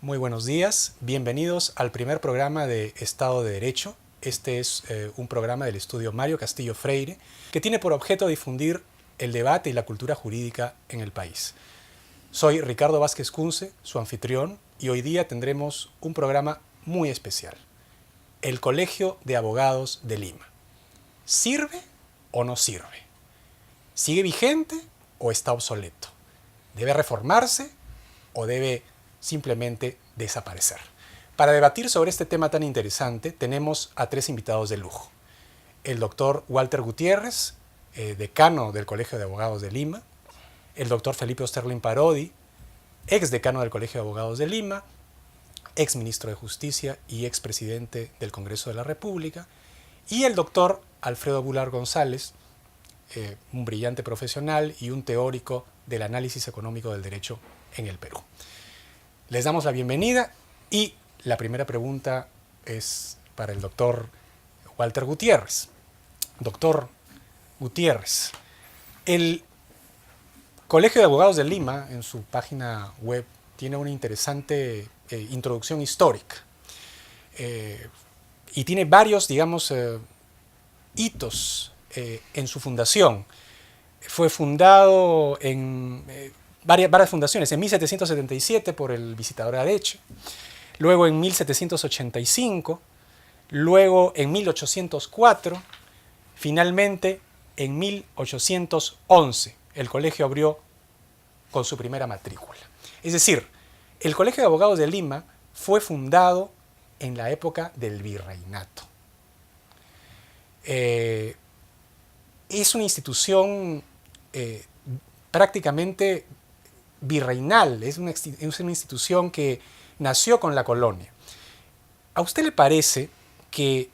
Muy buenos días, bienvenidos al primer programa de Estado de Derecho. Este es un programa del estudio Mario Castillo Freire que tiene por objeto difundir el debate y la cultura jurídica en el país. Soy Ricardo Vázquez Kunze, su anfitrión, y hoy día tendremos un programa muy especial. El Colegio de Abogados de Lima. ¿Sirve o no sirve? ¿Sigue vigente o está obsoleto? ¿Debe reformarse o debe simplemente desaparecer? Para debatir sobre este tema tan interesante, tenemos a tres invitados de lujo. El doctor Walter Gutiérrez, decano del Colegio de Abogados de Lima, el doctor Felipe Osterlin Parodi, ex decano del Colegio de Abogados de Lima, ex ministro de Justicia y ex presidente del Congreso de la República, y el doctor Alfredo Bular González, un brillante profesional y un teórico del análisis económico del derecho en el Perú. Les damos la bienvenida y la primera pregunta es para el doctor Walter Gutiérrez. Doctor Gutiérrez, el Colegio de Abogados de Lima, en su página web, tiene una interesante introducción histórica y tiene varios, digamos, hitos en su fundación. Fue fundado en varias fundaciones, en 1777 por el visitador Areche, luego en 1785, luego en 1804, finalmente en 1811 el colegio abrió con su primera matrícula. Es decir, el Colegio de Abogados de Lima fue fundado en la época del virreinato. Es una institución prácticamente virreinal, es una institución que nació con la colonia. ¿A usted le parece que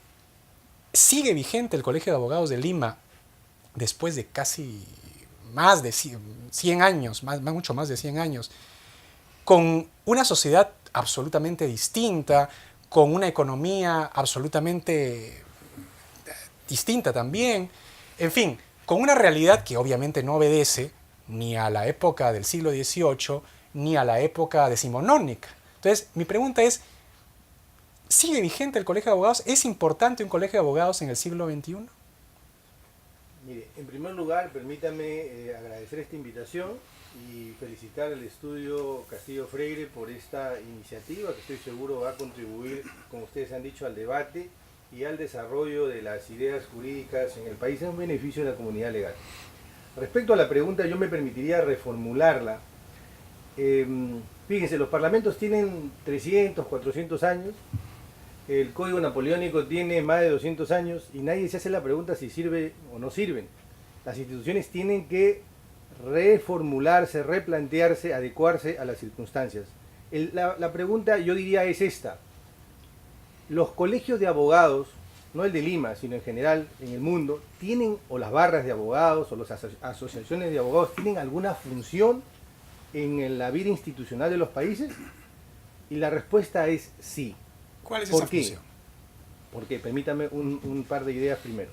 sigue vigente el Colegio de Abogados de Lima después de casi más de 100 años, mucho más de 100 años, con una sociedad absolutamente distinta, con una economía absolutamente distinta también, en fin, con una realidad que obviamente no obedece ni a la época del siglo XVIII ni a la época decimonónica? Entonces, mi pregunta es, ¿sigue vigente el Colegio de Abogados? ¿Es importante un Colegio de Abogados en el siglo XXI? Mire, en primer lugar, permítame agradecer esta invitación y felicitar al estudio Castillo Freire por esta iniciativa que estoy seguro va a contribuir, como ustedes han dicho, al debate y al desarrollo de las ideas jurídicas en el país en beneficio de la comunidad legal. Respecto a la pregunta, yo me permitiría reformularla. Fíjense, los parlamentos tienen 300, 400 años, el Código Napoleónico tiene más de 200 años y nadie se hace la pregunta si sirve o no sirven. Las instituciones tienen que reformularse, replantearse, adecuarse a las circunstancias. La pregunta, yo diría, es esta. Los colegios de abogados, no el de Lima, sino en general en el mundo, tienen, o las barras de abogados, o las asociaciones de abogados, ¿tienen alguna función en la vida institucional de los países? Y la respuesta es sí. ¿Cuál es ¿Por esa qué? función? Porque permítame un par de ideas primero.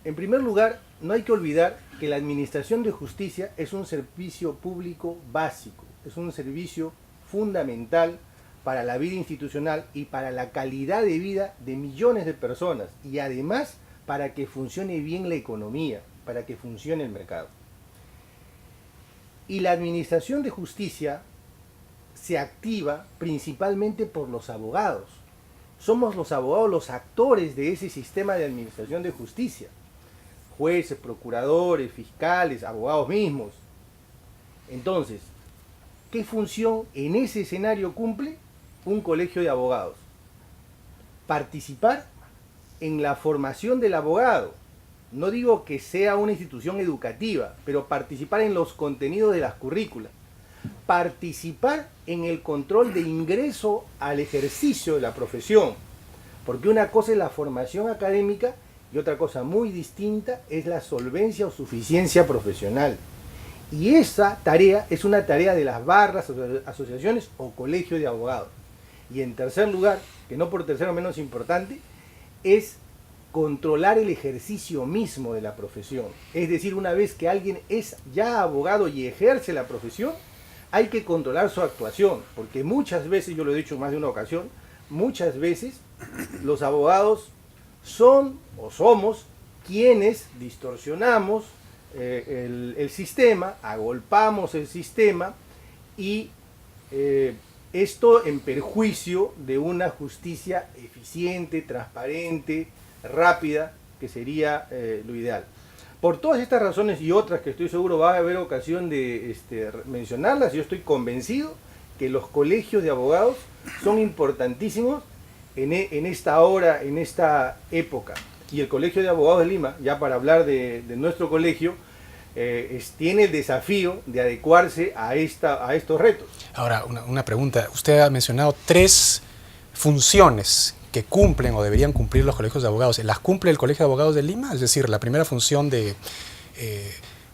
En primer lugar, no hay que olvidar que la administración de justicia es un servicio público básico, es un servicio fundamental para la vida institucional y para la calidad de vida de millones de personas y además para que funcione bien la economía, para que funcione el mercado. Y la administración de justicia se activa principalmente por los abogados. Somos los abogados los actores de ese sistema de administración de justicia. Jueces, procuradores, fiscales, abogados mismos. Entonces, ¿qué función en ese escenario cumple un colegio de abogados? Participar en la formación del abogado. No digo que sea una institución educativa, pero participar en los contenidos de las currículas. Participar en el control de ingreso al ejercicio de la profesión, porque una cosa es la formación académica y otra cosa muy distinta es la solvencia o suficiencia profesional. Y esa tarea es una tarea de las barras, asociaciones o colegios de abogados. Y en tercer lugar, que no por tercero menos importante, es controlar el ejercicio mismo de la profesión. Es decir, una vez que alguien es ya abogado y ejerce la profesión, hay que controlar su actuación, porque muchas veces, yo lo he dicho en más de una ocasión, muchas veces los abogados son o somos quienes distorsionamos el sistema, agolpamos el sistema y esto en perjuicio de una justicia eficiente, transparente, rápida, que sería lo ideal. Por todas estas razones y otras que estoy seguro va a haber ocasión de mencionarlas, yo estoy convencido que los colegios de abogados son importantísimos en esta hora, en esta época. Y el Colegio de Abogados de Lima, ya para hablar de nuestro colegio, tiene el desafío de adecuarse a estos retos. Ahora, una pregunta. Usted ha mencionado 3 funciones que cumplen o deberían cumplir los colegios de abogados. ¿Las cumple el Colegio de Abogados de Lima? Es decir, la primera función de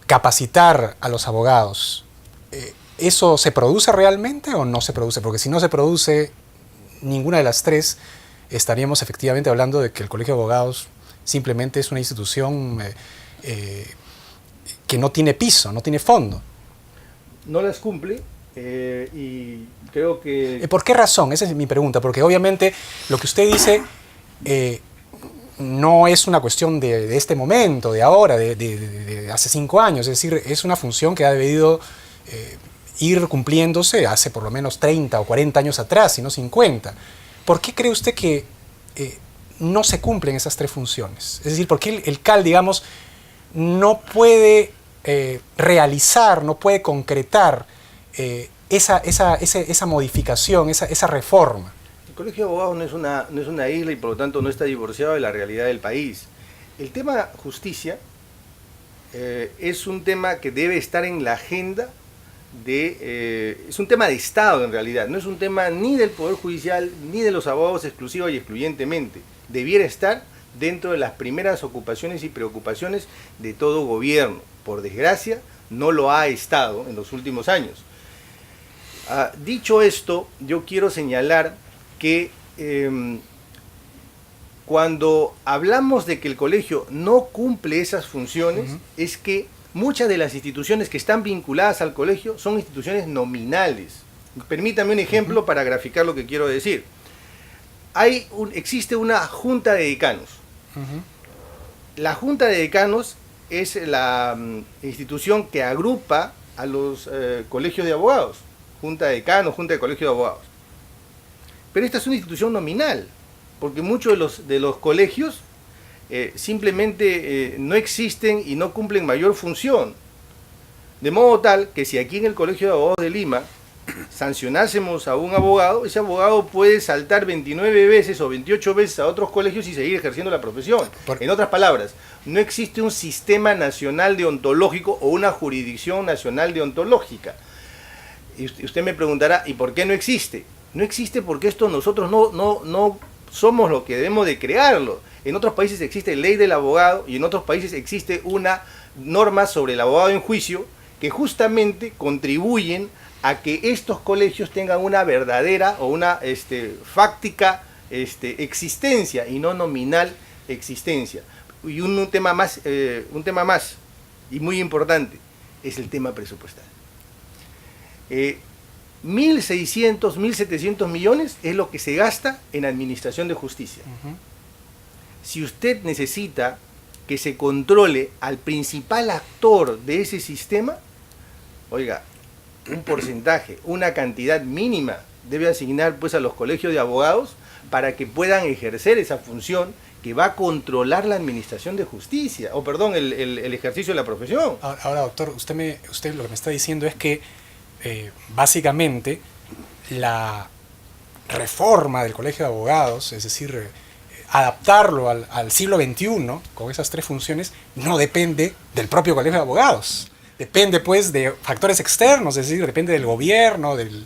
capacitar a los abogados. ¿Eso se produce realmente o no se produce? Porque si no se produce ninguna de las 3, estaríamos efectivamente hablando de que el Colegio de Abogados simplemente es una institución que no tiene piso, no tiene fondo. No las cumple y creo que... ¿Por qué razón? Esa es mi pregunta, porque obviamente lo que usted dice no es una cuestión de este momento, de ahora, de hace 5 años, es decir, es una función que ha debido ir cumpliéndose hace por lo menos 30 o 40 años atrás, si no 50. ¿Por qué cree usted que no se cumplen esas 3 funciones? Es decir, ¿por qué el CAL, digamos, no puede realizar, no puede concretar esa modificación, esa reforma? El Colegio de Abogados no es una isla y por lo tanto no está divorciado de la realidad del país. El tema justicia es un tema que debe estar en la agenda es un tema de Estado en realidad, no es un tema ni del Poder Judicial ni de los abogados exclusiva y excluyentemente. Debiera estar dentro de las primeras ocupaciones y preocupaciones de todo gobierno. Por desgracia, no lo ha estado en los últimos años. Dicho esto, yo quiero señalar que cuando hablamos de que el colegio no cumple esas funciones, es que muchas de las instituciones que están vinculadas al colegio son instituciones nominales. Permítame un ejemplo para graficar lo que quiero decir. Existe una junta de decanos. La junta de decanos es la institución que agrupa a los colegios de abogados. Junta de decanos, junta de colegios de abogados. Pero esta es una institución nominal, porque muchos de los colegios simplemente no existen y no cumplen mayor función. De modo tal que si aquí en el Colegio de Abogados de Lima sancionásemos a un abogado, ese abogado puede saltar 29 veces o 28 veces a otros colegios y seguir ejerciendo la profesión. En otras palabras, no existe un sistema nacional deontológico o una jurisdicción nacional deontológica. Y usted me preguntará, ¿y por qué no existe? No existe porque nosotros no somos los que debemos de crearlo. En otros países existe ley del abogado y en otros países existe una norma sobre el abogado en juicio que justamente contribuyen a que estos colegios tengan una verdadera o una fáctica existencia y no nominal existencia. Y un tema más y muy importante es el tema presupuestal. 1.600, 1.700 millones es lo que se gasta en administración de justicia. Si usted necesita que se controle al principal actor de ese sistema, oiga, un porcentaje, una cantidad mínima debe asignar pues a los colegios de abogados para que puedan ejercer esa función que va a controlar la administración de justicia, o perdón, el ejercicio de la profesión. Ahora, doctor, usted lo que me está diciendo es que básicamente la reforma del Colegio de Abogados, es decir, adaptarlo al siglo XXI con esas 3 funciones, no depende del propio Colegio de Abogados. Depende pues de factores externos, es decir, depende del gobierno, del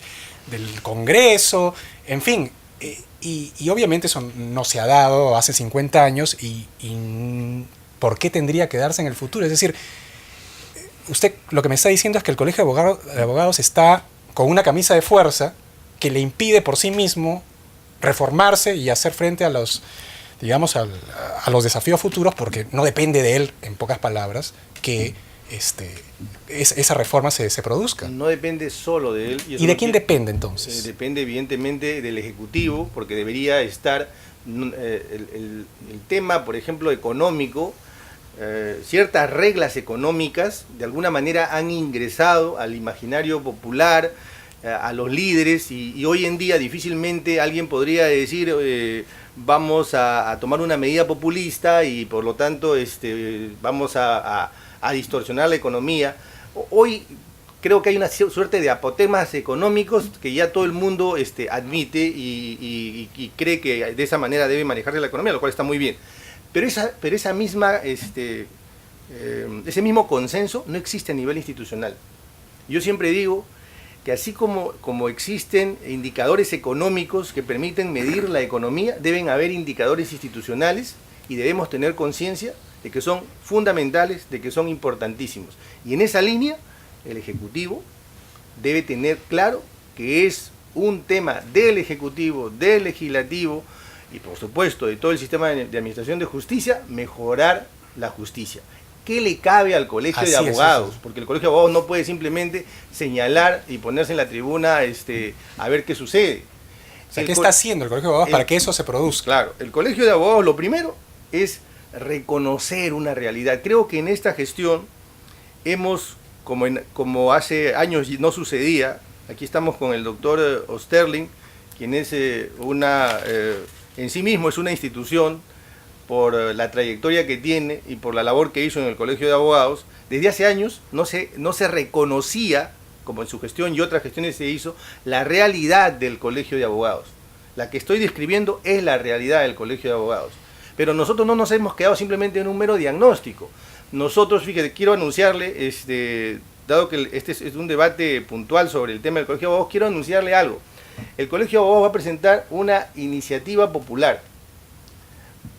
Congreso, en fin. Y obviamente eso no se ha dado hace 50 años y ¿por qué tendría que darse en el futuro? Es decir, usted lo que me está diciendo es que el Colegio de Abogados está con una camisa de fuerza que le impide por sí mismo reformarse y hacer frente a los, digamos, a los desafíos futuros, porque no depende de él, en pocas palabras, que esa reforma se produzca. No depende solo de él. ¿Y de quién depende entonces? Depende evidentemente del Ejecutivo, porque debería estar el tema, por ejemplo, económico. Ciertas reglas económicas de alguna manera han ingresado al imaginario popular, a los líderes, y hoy en día difícilmente alguien podría decir vamos a tomar una medida populista y por lo tanto vamos a distorsionar la economía. Hoy creo que hay una suerte de apotemas económicos que ya todo el mundo admite y cree que de esa manera debe manejarse la economía, lo cual está muy bien. Pero esa misma, ese mismo consenso no existe a nivel institucional. Yo siempre digo que así como existen indicadores económicos que permiten medir la economía, deben haber indicadores institucionales y debemos tener conciencia de que son fundamentales, de que son importantísimos. Y en esa línea, el Ejecutivo debe tener claro que es un tema del Ejecutivo, del Legislativo y por supuesto de todo el sistema de administración de justicia, mejorar la justicia. ¿Qué le cabe al colegio de abogados? Porque el colegio de abogados no puede simplemente señalar y ponerse en la tribuna a ver qué sucede. O sea, ¿qué está haciendo el colegio de abogados para que eso se produzca? Claro, el colegio de abogados lo primero es reconocer una realidad. Creo que en esta gestión hemos, como hace años no sucedía, aquí estamos con el doctor Osterling, quien es en sí mismo es una institución por la trayectoria que tiene y por la labor que hizo en el Colegio de Abogados. Desde hace años no se reconocía, como en su gestión y otras gestiones se hizo, la realidad del Colegio de Abogados. La que estoy describiendo es la realidad del Colegio de Abogados. Pero nosotros no nos hemos quedado simplemente en un mero diagnóstico. Nosotros, fíjate, quiero anunciarle, dado que este es un debate puntual sobre el tema del Colegio de Abogados, quiero anunciarle algo. El Colegio de Abogados va a presentar una iniciativa popular,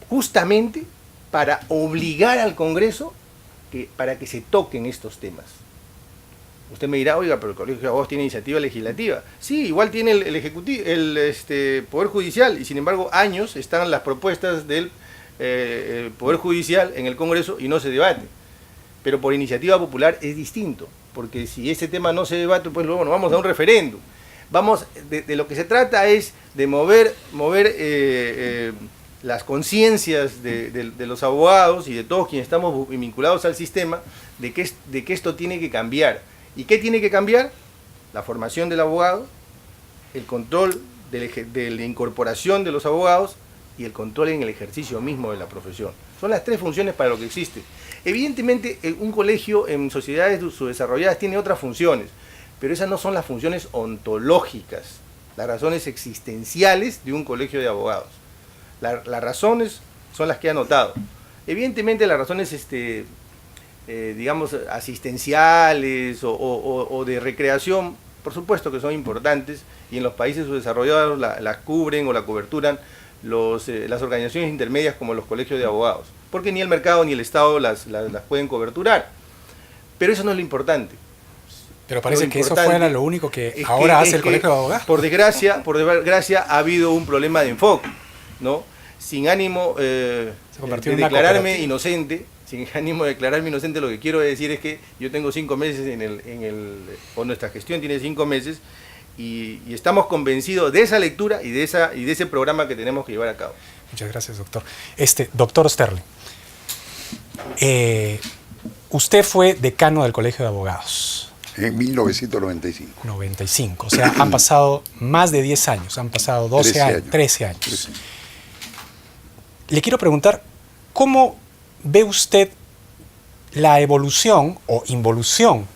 justamente para obligar al Congreso para que se toquen estos temas. Usted me dirá, oiga, pero el Colegio de Abogados tiene iniciativa legislativa. Sí, igual tiene el Ejecutivo, el Poder Judicial, y sin embargo años están las propuestas del Poder Judicial en el Congreso y no se debate. Pero por iniciativa popular es distinto, porque si ese tema no se debate, pues luego nos vamos a un referéndum. De lo que se trata es de mover las conciencias de los abogados y de todos quienes estamos vinculados al sistema, de que esto tiene que cambiar. ¿Y qué tiene que cambiar? La formación del abogado, el control de la incorporación de los abogados y el control en el ejercicio mismo de la profesión. Son las tres funciones para lo que existe. Evidentemente, un colegio en sociedades subdesarrolladas tiene otras funciones, pero esas no son las funciones ontológicas, las razones existenciales de un colegio de abogados. Las razones son las que he anotado. Evidentemente las razones digamos asistenciales o de recreación, por supuesto que son importantes, y en los países subdesarrollados las cubren o la coberturan las organizaciones intermedias como los colegios de abogados, porque ni el mercado ni el Estado las pueden coberturar. Pero eso no es lo importante. Pero parece que eso fuera lo único que ahora hace el colegio de abogados. Por desgracia ha habido un problema de enfoque, ¿no? Sin ánimo de declararme inocente, lo que quiero decir es que yo tengo 5 meses o nuestra gestión tiene 5 meses y estamos convencidos de esa lectura y de ese programa que tenemos que llevar a cabo. Muchas gracias, doctor. Doctor Osterling, usted fue decano del Colegio de Abogados. En 1995. 95, o sea, han pasado más de 10 años, han pasado 13 años. Le quiero preguntar, ¿cómo ve usted la evolución o involución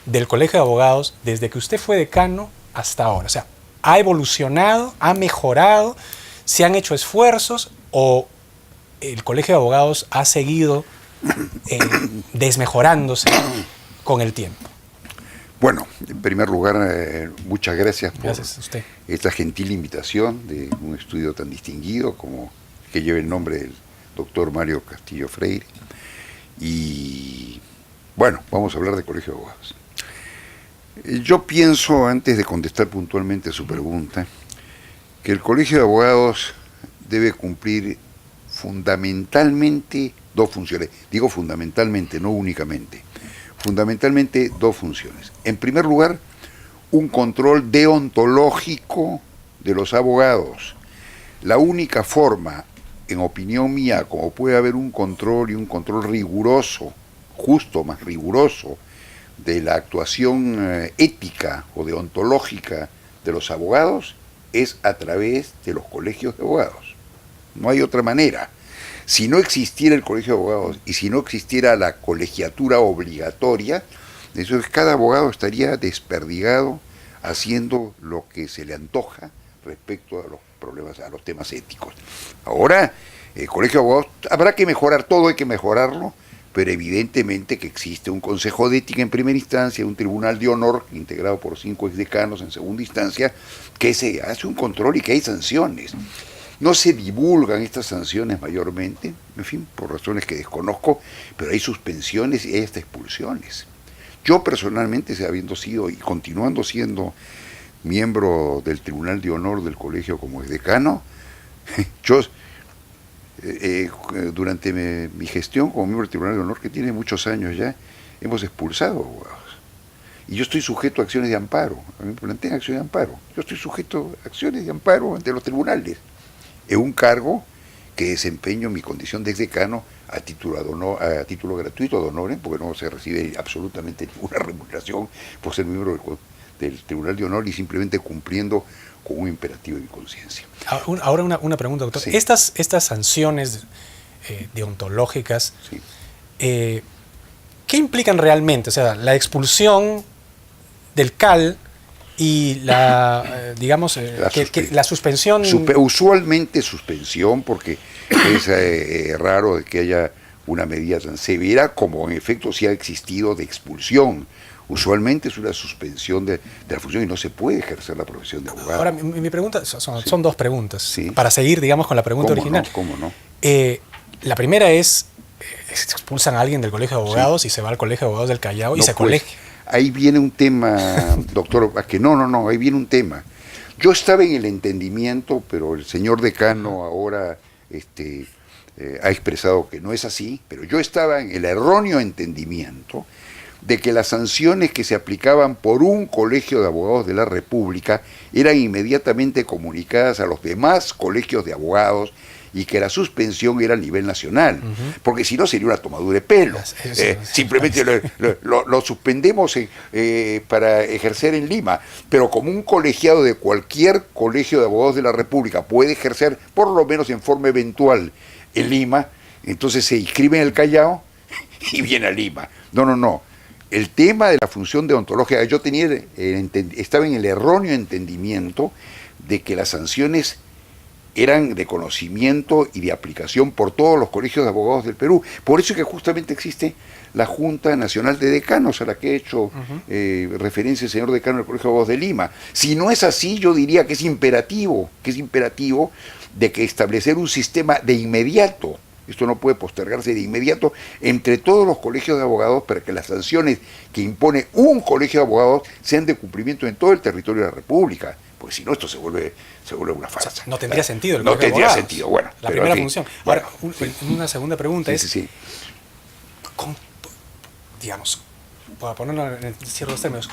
del Colegio de Abogados desde que usted fue decano hasta ahora? O sea, ¿ha evolucionado, ha mejorado, se han hecho esfuerzos o el Colegio de Abogados ha seguido desmejorándose con el tiempo? Bueno, en primer lugar, muchas gracias por usted. Esta gentil invitación de un estudio tan distinguido como que lleva el nombre del doctor Mario Castillo Freire. Y bueno, vamos a hablar de Colegio de Abogados. Yo pienso, antes de contestar puntualmente su pregunta, que el Colegio de Abogados debe cumplir fundamentalmente 2 funciones. Digo fundamentalmente, no únicamente. fundamentalmente dos funciones. En primer lugar, un control deontológico de los abogados. La única forma, en opinión mía, como puede haber un control y un control riguroso, justo más riguroso, de la actuación ética o deontológica de los abogados, es a través de los colegios de abogados. No hay otra manera. Si no existiera el colegio de abogados y si no existiera la colegiatura obligatoria, entonces cada abogado estaría desperdigado haciendo lo que se le antoja respecto a los problemas, a los temas éticos. Ahora, el colegio de abogados, habrá que mejorar todo, hay que mejorarlo, pero evidentemente que existe un consejo de ética en primera instancia, un tribunal de honor integrado por 5 exdecanos en segunda instancia, que se hace un control y que hay sanciones. No se divulgan estas sanciones mayormente, en fin, por razones que desconozco, pero hay suspensiones y hay hasta expulsiones. Yo personalmente, habiendo sido y continuando siendo miembro del Tribunal de Honor del colegio como exdecano, yo durante mi gestión como miembro del Tribunal de Honor, que tiene muchos años ya, hemos expulsado abogados. Y yo estoy sujeto a acciones de amparo. A mí me plantean acciones de amparo. Yo estoy sujeto a acciones de amparo ante los tribunales. Es un cargo que desempeño en mi condición de exdecano a título gratuito, de honor, porque no se recibe absolutamente ninguna remuneración por ser miembro del Tribunal de Honor y simplemente cumpliendo con un imperativo de mi conciencia. Ahora una pregunta, doctor. Sí. Estas sanciones deontológicas, Sí. ¿Qué implican realmente? O sea, la expulsión del CAL y la, digamos, la suspensión... Usualmente suspensión, porque es raro que haya una medida tan severa como en efecto sí ha existido de expulsión. Usualmente es una suspensión de la función y no se puede ejercer la profesión de abogado. Ahora, mi pregunta, son dos preguntas, Sí. Para seguir, digamos, con la pregunta original. ¿Cómo no? La primera es, expulsan a alguien del colegio de abogados y se va al colegio de abogados del Callao y se colegia. Ahí viene un tema, doctor, que no, ahí viene un tema. Yo estaba en el entendimiento, pero el señor decano ahora ha expresado que no es así, pero yo estaba en el erróneo entendimiento de que las sanciones que se aplicaban por un colegio de abogados de la República eran inmediatamente comunicadas a los demás colegios de abogados y que la suspensión era a nivel nacional, porque si no sería una tomadura de pelo. Simplemente lo suspendemos para ejercer en Lima, pero como un colegiado de cualquier colegio de abogados de la República puede ejercer, por lo menos en forma eventual, en Lima, entonces se inscribe en el Callao y viene a Lima. No. El tema de la función deontológica, yo estaba en el erróneo entendimiento de que las sanciones eran de conocimiento y de aplicación por todos los colegios de abogados del Perú. Por eso es que justamente existe la Junta Nacional de Decanos, a la que ha hecho referencia el señor decano del Colegio de Abogados de Lima. Si no es así, yo diría que es imperativo de que establecer un sistema de inmediato, esto no puede postergarse de inmediato, entre todos los colegios de abogados para que las sanciones que impone un colegio de abogados sean de cumplimiento en todo el territorio de la República. Porque si no, esto se vuelve una farsa. O sea, no tendría sentido. No tendría sentido, bueno. La primera aquí, función. Bueno, ahora, una segunda pregunta es, sí. digamos, para ponerlo en ciertos términos,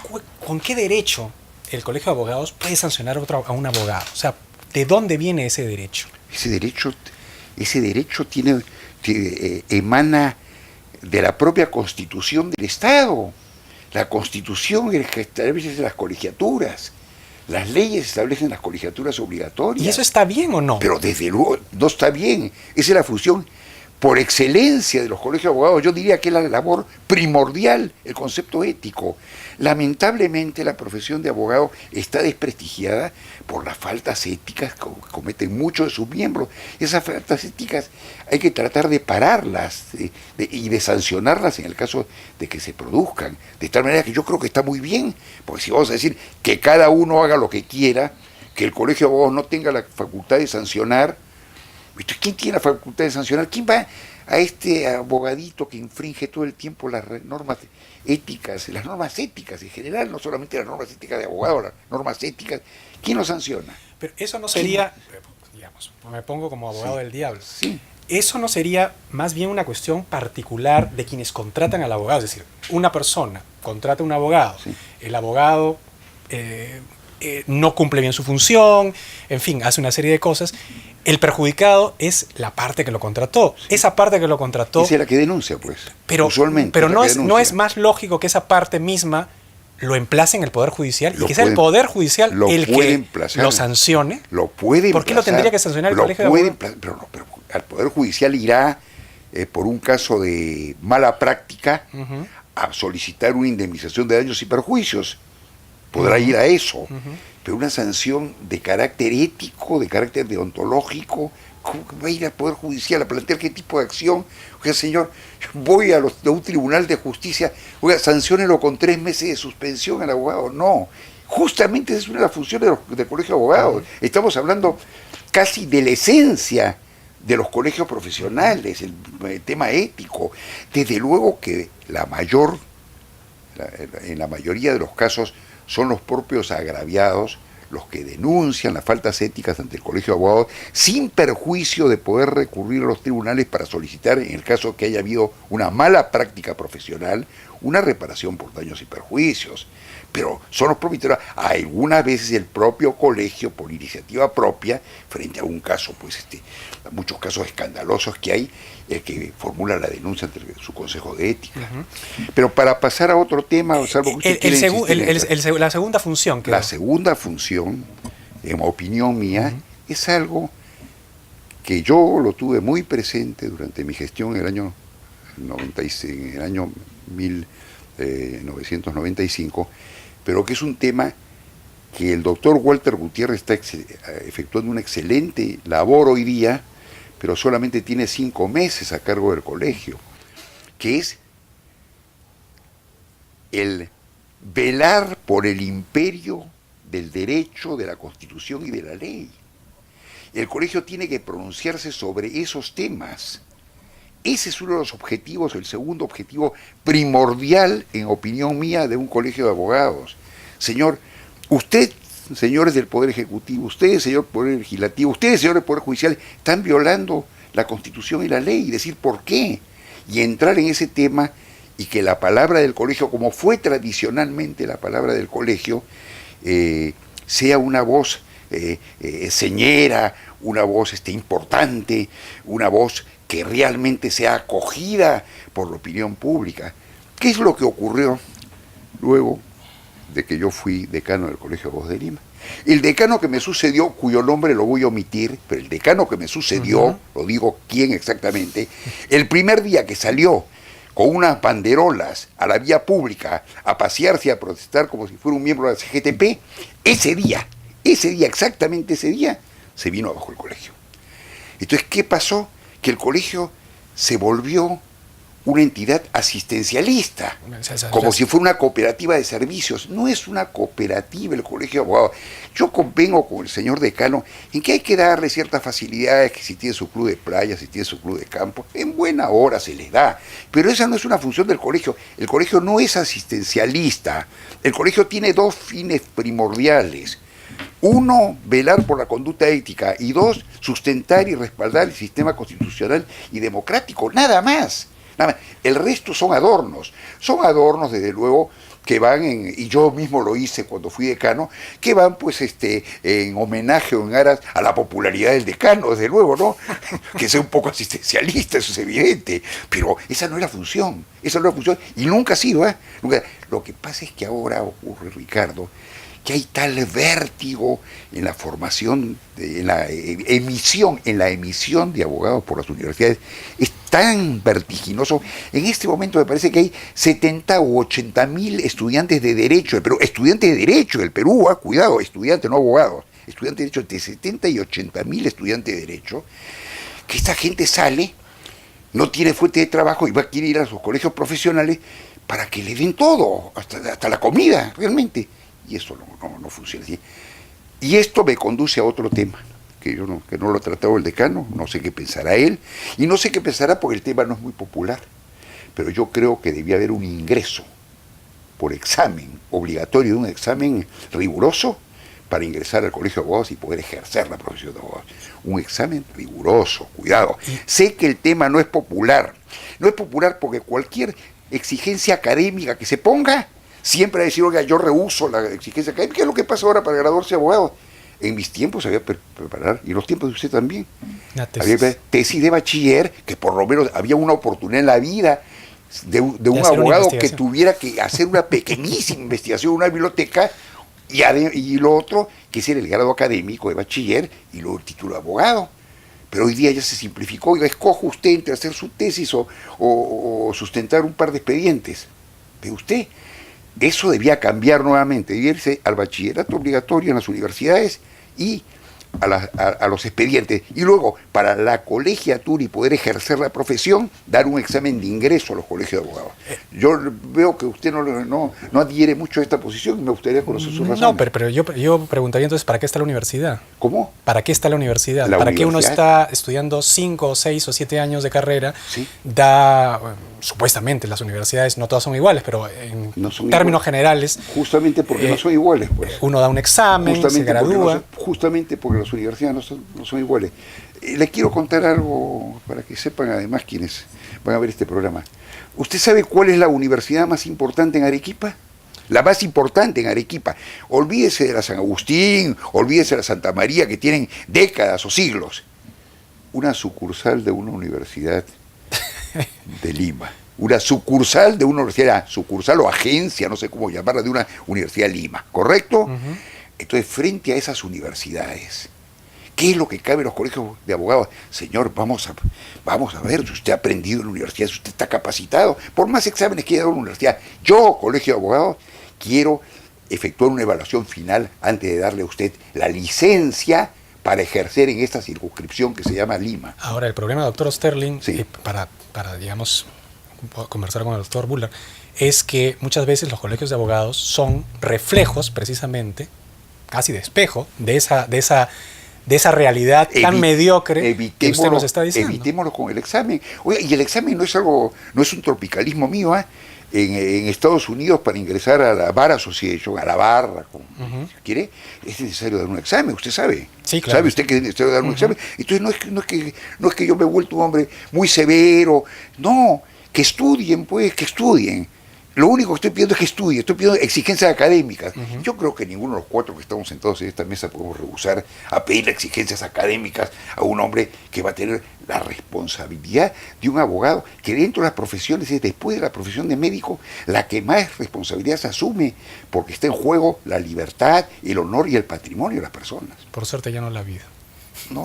¿con qué derecho el Colegio de Abogados puede sancionar a un abogado? O sea, ¿de dónde viene ese derecho? Ese derecho emana de la propia Constitución del Estado. La Constitución es la que establece las colegiaturas. Las leyes establecen las colegiaturas obligatorias. ¿Y eso está bien o no? Pero desde luego no está bien. Esa es la función por excelencia de los colegios de abogados. Yo diría que es la labor primordial, el concepto ético. Lamentablemente la profesión de abogado está desprestigiada por las faltas éticas que cometen muchos de sus miembros. Esas faltas éticas hay que tratar de pararlas y de sancionarlas en el caso de que se produzcan. De tal manera que yo creo que está muy bien, porque si vamos a decir que cada uno haga lo que quiera, que el colegio de abogados no tenga la facultad de sancionar, ¿quién tiene la facultad de sancionar? ¿Quién va a este abogadito que infringe todo el tiempo las normas éticas en general, no solamente las normas éticas de abogados, las normas éticas? ¿Quién lo sanciona? Pero eso no sería, digamos, me pongo como abogado del diablo. Sí. ¿eso no sería más bien una cuestión particular de quienes contratan al abogado? Es decir, una persona contrata a un abogado, Sí. el abogado no cumple bien su función, en fin, hace una serie de cosas. El perjudicado es la parte que lo contrató. Sí. Esa parte que lo contrató... Esa es la que denuncia, pues. Pero, usualmente. Pero no es más lógico que esa parte misma lo emplace en el Poder Judicial y que sea el Poder Judicial el que lo sancione. Lo puede ¿Por qué lo tendría que sancionar el Colegio de Abogados? Pero al Poder Judicial irá, por un caso de mala práctica, a solicitar una indemnización de daños y perjuicios. Podrá ir a eso. Pero una sanción de carácter ético, de carácter deontológico, ¿cómo que va a ir al Poder Judicial a plantear qué tipo de acción? Oiga, señor, voy a un tribunal de justicia, oiga, sanciónelo con 3 meses de suspensión al abogado. No, justamente esa es una de las funciones del Colegio de Abogados. Estamos hablando casi de la esencia de los colegios profesionales, el tema ético. Desde luego que en la mayoría de los casos, son los propios agraviados los que denuncian las faltas éticas ante el Colegio de Abogados sin perjuicio de poder recurrir a los tribunales para solicitar, en el caso que haya habido una mala práctica profesional, una reparación por daños y perjuicios. Pero son los propios, algunas veces el propio colegio, por iniciativa propia, frente a un caso, pues muchos casos escandalosos que hay, el que formula la denuncia ante su consejo de ética. Pero para pasar a otro tema, salvo que la segunda función. La segunda función, en opinión mía, es algo que yo lo tuve muy presente durante mi gestión en el año 96, en el año 1995, pero que es un tema que el doctor Walter Gutiérrez está efectuando una excelente labor hoy día, pero solamente tiene 5 meses a cargo del colegio, que es el velar por el imperio del derecho, de la Constitución y de la ley. El colegio tiene que pronunciarse sobre esos temas. Ese es uno de los objetivos, el segundo objetivo primordial, en opinión mía, de un colegio de abogados. Señor, usted, señores del Poder Ejecutivo, ustedes, señor Poder Legislativo, ustedes, señores del Poder Judicial, están violando la Constitución y la ley, y decir por qué, y entrar en ese tema, y que la palabra del colegio, como fue tradicionalmente la palabra del colegio, sea una voz señera, una voz importante, una voz que realmente sea acogida por la opinión pública. ¿Qué es lo que ocurrió luego de que yo fui decano del Colegio de Abogados de Lima? El decano que me sucedió, cuyo nombre lo voy a omitir, pero el decano que me sucedió, lo digo quién exactamente, el primer día que salió con unas banderolas a la vía pública a pasearse y a protestar como si fuera un miembro de la CGTP, ese día, exactamente ese día, se vino abajo el colegio. Entonces, ¿qué pasó? Que el colegio se volvió una entidad asistencialista, como si fuera una cooperativa de servicios. No es una cooperativa el Colegio de Abogados. Yo convengo con el señor decano en que hay que darle ciertas facilidades, que si tiene su club de playa, si tiene su club de campo, en buena hora se les da. Pero esa no es una función del colegio. El colegio no es asistencialista. El colegio tiene 2 fines primordiales. 1, velar por la conducta ética, y 2, sustentar y respaldar el sistema constitucional y democrático, nada más. El resto son adornos desde luego que van y yo mismo lo hice cuando fui decano, que van pues en homenaje o en aras a la popularidad del decano, desde luego, ¿no? Que sea un poco asistencialista, eso es evidente, pero esa no es la función, y nunca ha sido, nunca. Lo que pasa es que ahora ocurre, Ricardo, que hay tal vértigo en la formación, en la emisión de abogados por las universidades, es tan vertiginoso. En este momento me parece que hay 70 u 80 mil estudiantes de Derecho, pero estudiantes de Derecho del Perú, cuidado, estudiantes, no abogados, estudiantes de Derecho, entre 70 y 80 mil estudiantes de Derecho, que esta gente sale, no tiene fuente de trabajo y va a querer ir a sus colegios profesionales para que le den todo, hasta la comida, realmente. Y eso no funciona así. Y esto me conduce a otro tema, que no lo ha tratado el decano, no sé qué pensará él, y no sé qué pensará porque el tema no es muy popular, pero yo creo que debía haber un ingreso por examen, obligatorio, un examen riguroso, para ingresar al colegio de abogados y poder ejercer la profesión de abogados. Un examen riguroso, cuidado. Sé que el tema no es popular. No es popular porque cualquier exigencia académica que se ponga, siempre va a decir, oiga, yo rehúso la exigencia académica. ¿Qué es lo que pasa ahora para graduarse de abogado? En mis tiempos había que preparar, y en los tiempos de usted también, había tesis de bachiller, que por lo menos había una oportunidad en la vida de un abogado que tuviera que hacer una pequeñísima investigación en una biblioteca, y lo otro, que es el grado académico de bachiller y luego el título de abogado. Pero hoy día ya se simplificó, y escoja usted entre hacer su tesis o sustentar un par de expedientes. ¿Ve usted? Eso debía cambiar nuevamente, debía irse al bachillerato obligatorio en las universidades y a los expedientes. Y luego, para la colegiatura y poder ejercer la profesión, dar un examen de ingreso a los colegios de abogados. Yo veo que usted no adhiere mucho a esta posición y me gustaría conocer su razón. No, pero yo preguntaría entonces, ¿para qué está la universidad? ¿Cómo? ¿Para qué está la universidad? ¿La ¿Para qué uno universidad? está estudiando 5, 6 o 7 años de carrera? Sí. Supuestamente las universidades no todas son iguales, pero en No son términos iguales. generales, Justamente porque no son iguales, pues. uno da un examen, se gradúa. Justamente porque las universidades no son iguales. Les quiero contar algo para que sepan, además, quienes van a ver este programa. ¿Usted sabe cuál es la universidad más importante en Arequipa? La más importante en Arequipa. Olvídese de la San Agustín, olvídese de la Santa María, que tienen décadas o siglos. Una sucursal de una universidad de Lima. Una sucursal de una universidad, sucursal o agencia, no sé cómo llamarla, de una universidad de Lima, ¿correcto? Entonces, frente a esas universidades, ¿qué es lo que cabe en los colegios de abogados? Señor, vamos a ver si usted ha aprendido en la universidad, si usted está capacitado, por más exámenes que haya dado en la universidad. Yo, colegio de abogados, quiero efectuar una evaluación final antes de darle a usted la licencia para ejercer en esta circunscripción que se llama Lima. Ahora, el problema, doctor Osterling, Sí. para digamos, conversar con el doctor Buller, es que muchas veces los colegios de abogados son reflejos, precisamente, casi de espejo, de esa realidad tan mediocre que usted nos está diciendo. Evitémoslo con el examen. Oiga, y el examen no es un tropicalismo mío, ¿eh? En Estados Unidos, para ingresar a la Bar Association, a la barra, como quiere, es necesario dar un examen, usted sabe. Sí, claro. ¿Sabe usted que es necesario dar un examen? Entonces no es que yo me he vuelto un hombre muy severo, no, que estudien, pues, que estudien. Lo único que estoy pidiendo es que estudie, estoy pidiendo exigencias académicas. Yo creo que ninguno de los cuatro que estamos sentados en esta mesa podemos rehusar a pedir exigencias académicas a un hombre que va a tener la responsabilidad de un abogado, que dentro de las profesiones es, después de la profesión de médico, la que más responsabilidad se asume, porque está en juego la libertad, el honor y el patrimonio de las personas. Por suerte ya no la vida. ¿No?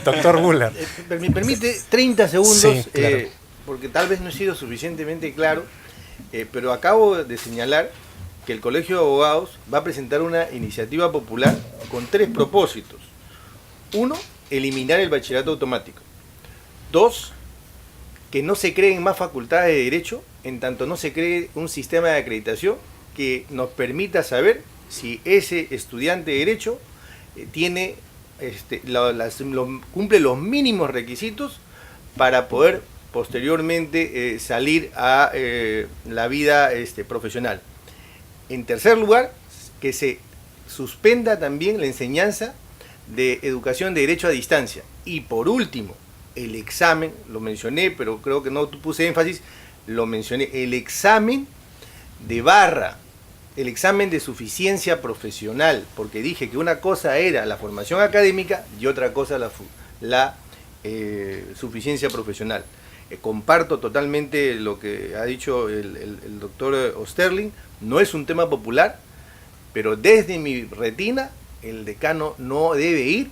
Doctor Buller. Me permite 30 segundos, Sí, claro. porque tal vez no he sido suficientemente claro, pero acabo de señalar que el Colegio de Abogados va a presentar una iniciativa popular con 3 propósitos. 1, eliminar el bachillerato automático. 2, que no se creen más facultades de derecho, en tanto no se cree un sistema de acreditación que nos permita saber si ese estudiante de derecho tiene cumple los mínimos requisitos para poder posteriormente salir a la vida profesional. En tercer lugar, que se suspenda también la enseñanza de educación de derecho a distancia. Y por último, el examen, lo mencioné, pero creo que no puse énfasis, lo mencioné, el examen de barra, el examen de suficiencia profesional, porque dije que una cosa era la formación académica y otra cosa la suficiencia profesional. Comparto totalmente lo que ha dicho el doctor Osterling, no es un tema popular, pero desde mi retina el decano no debe ir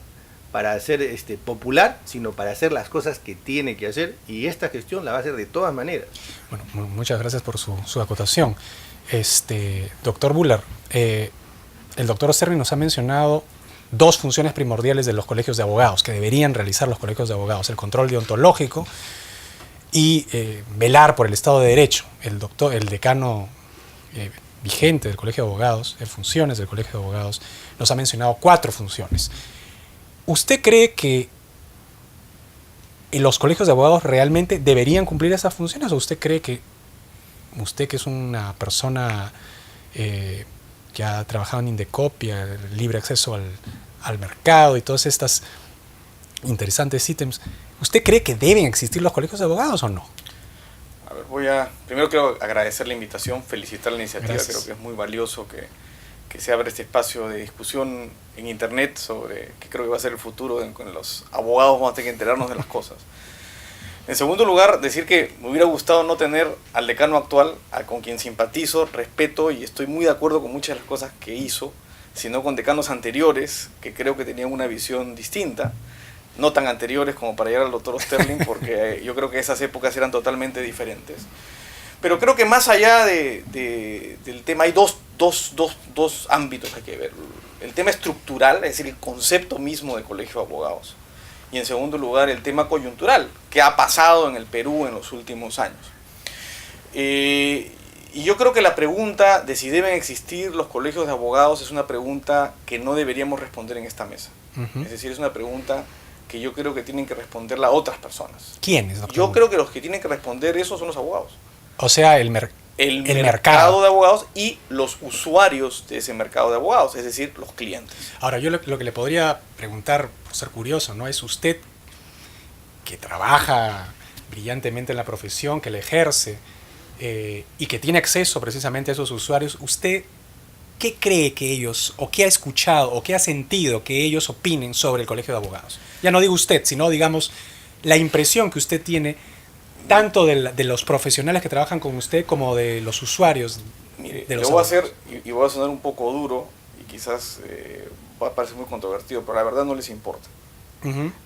para hacer popular, sino para hacer las cosas que tiene que hacer, y esta gestión la va a hacer de todas maneras. Bueno, muchas gracias por su acotación. Doctor Buller, el doctor Osterling nos ha mencionado 2 funciones primordiales de los colegios de abogados, que deberían realizar los colegios de abogados: el control deontológico y velar por el Estado de Derecho. El decano vigente del Colegio de Abogados, en funciones del Colegio de Abogados, nos ha mencionado 4 funciones. ¿Usted cree que los colegios de abogados realmente deberían cumplir esas funciones, o usted cree que usted, que es una persona que ha trabajado en Indecopia, el libre acceso al mercado y todos estos interesantes ítems. ¿Usted cree que deben existir los colegios de abogados o no? A ver, primero quiero agradecer la invitación, felicitar la iniciativa. Gracias. Creo que es muy valioso que se abra este espacio de discusión en internet sobre que creo que va a ser el futuro con los abogados. Vamos a tener que enterarnos de las cosas. En segundo lugar, decir que me hubiera gustado no tener al decano actual, con quien simpatizo, respeto y estoy muy de acuerdo con muchas de las cosas que hizo, sino con decanos anteriores que creo que tenían una visión distinta, no tan anteriores como para llegar al doctor Sterling, porque yo creo que esas épocas eran totalmente diferentes. Pero creo que más allá del tema hay dos ámbitos que hay que ver. El tema estructural, es decir, el concepto mismo de colegio de abogados. Y en segundo lugar, el tema coyuntural, que ha pasado en el Perú en los últimos años. Y yo creo que la pregunta de si deben existir los colegios de abogados es una pregunta que no deberíamos responder en esta mesa. Es decir, es una pregunta que yo creo que tienen que responderla otras personas. ¿Quiénes, doctor? Yo creo que los que tienen que responder eso son los abogados. O sea, el mercado de abogados y los usuarios de ese mercado de abogados, es decir, los clientes. Ahora, yo lo que le podría preguntar, por ser curioso, ¿no? Es usted que trabaja brillantemente en la profesión, que la ejerce y que tiene acceso precisamente a esos usuarios, ¿usted qué cree que ellos, o qué ha escuchado, o qué ha sentido que ellos opinen sobre el colegio de abogados? Ya no digo usted, sino, digamos, la impresión que usted tiene tanto de los profesionales que trabajan con usted como de los usuarios. Mire, de los lo voy a abogados. hacer y voy a sonar un poco duro y quizás va a parecer muy controvertido, pero la verdad no les importa.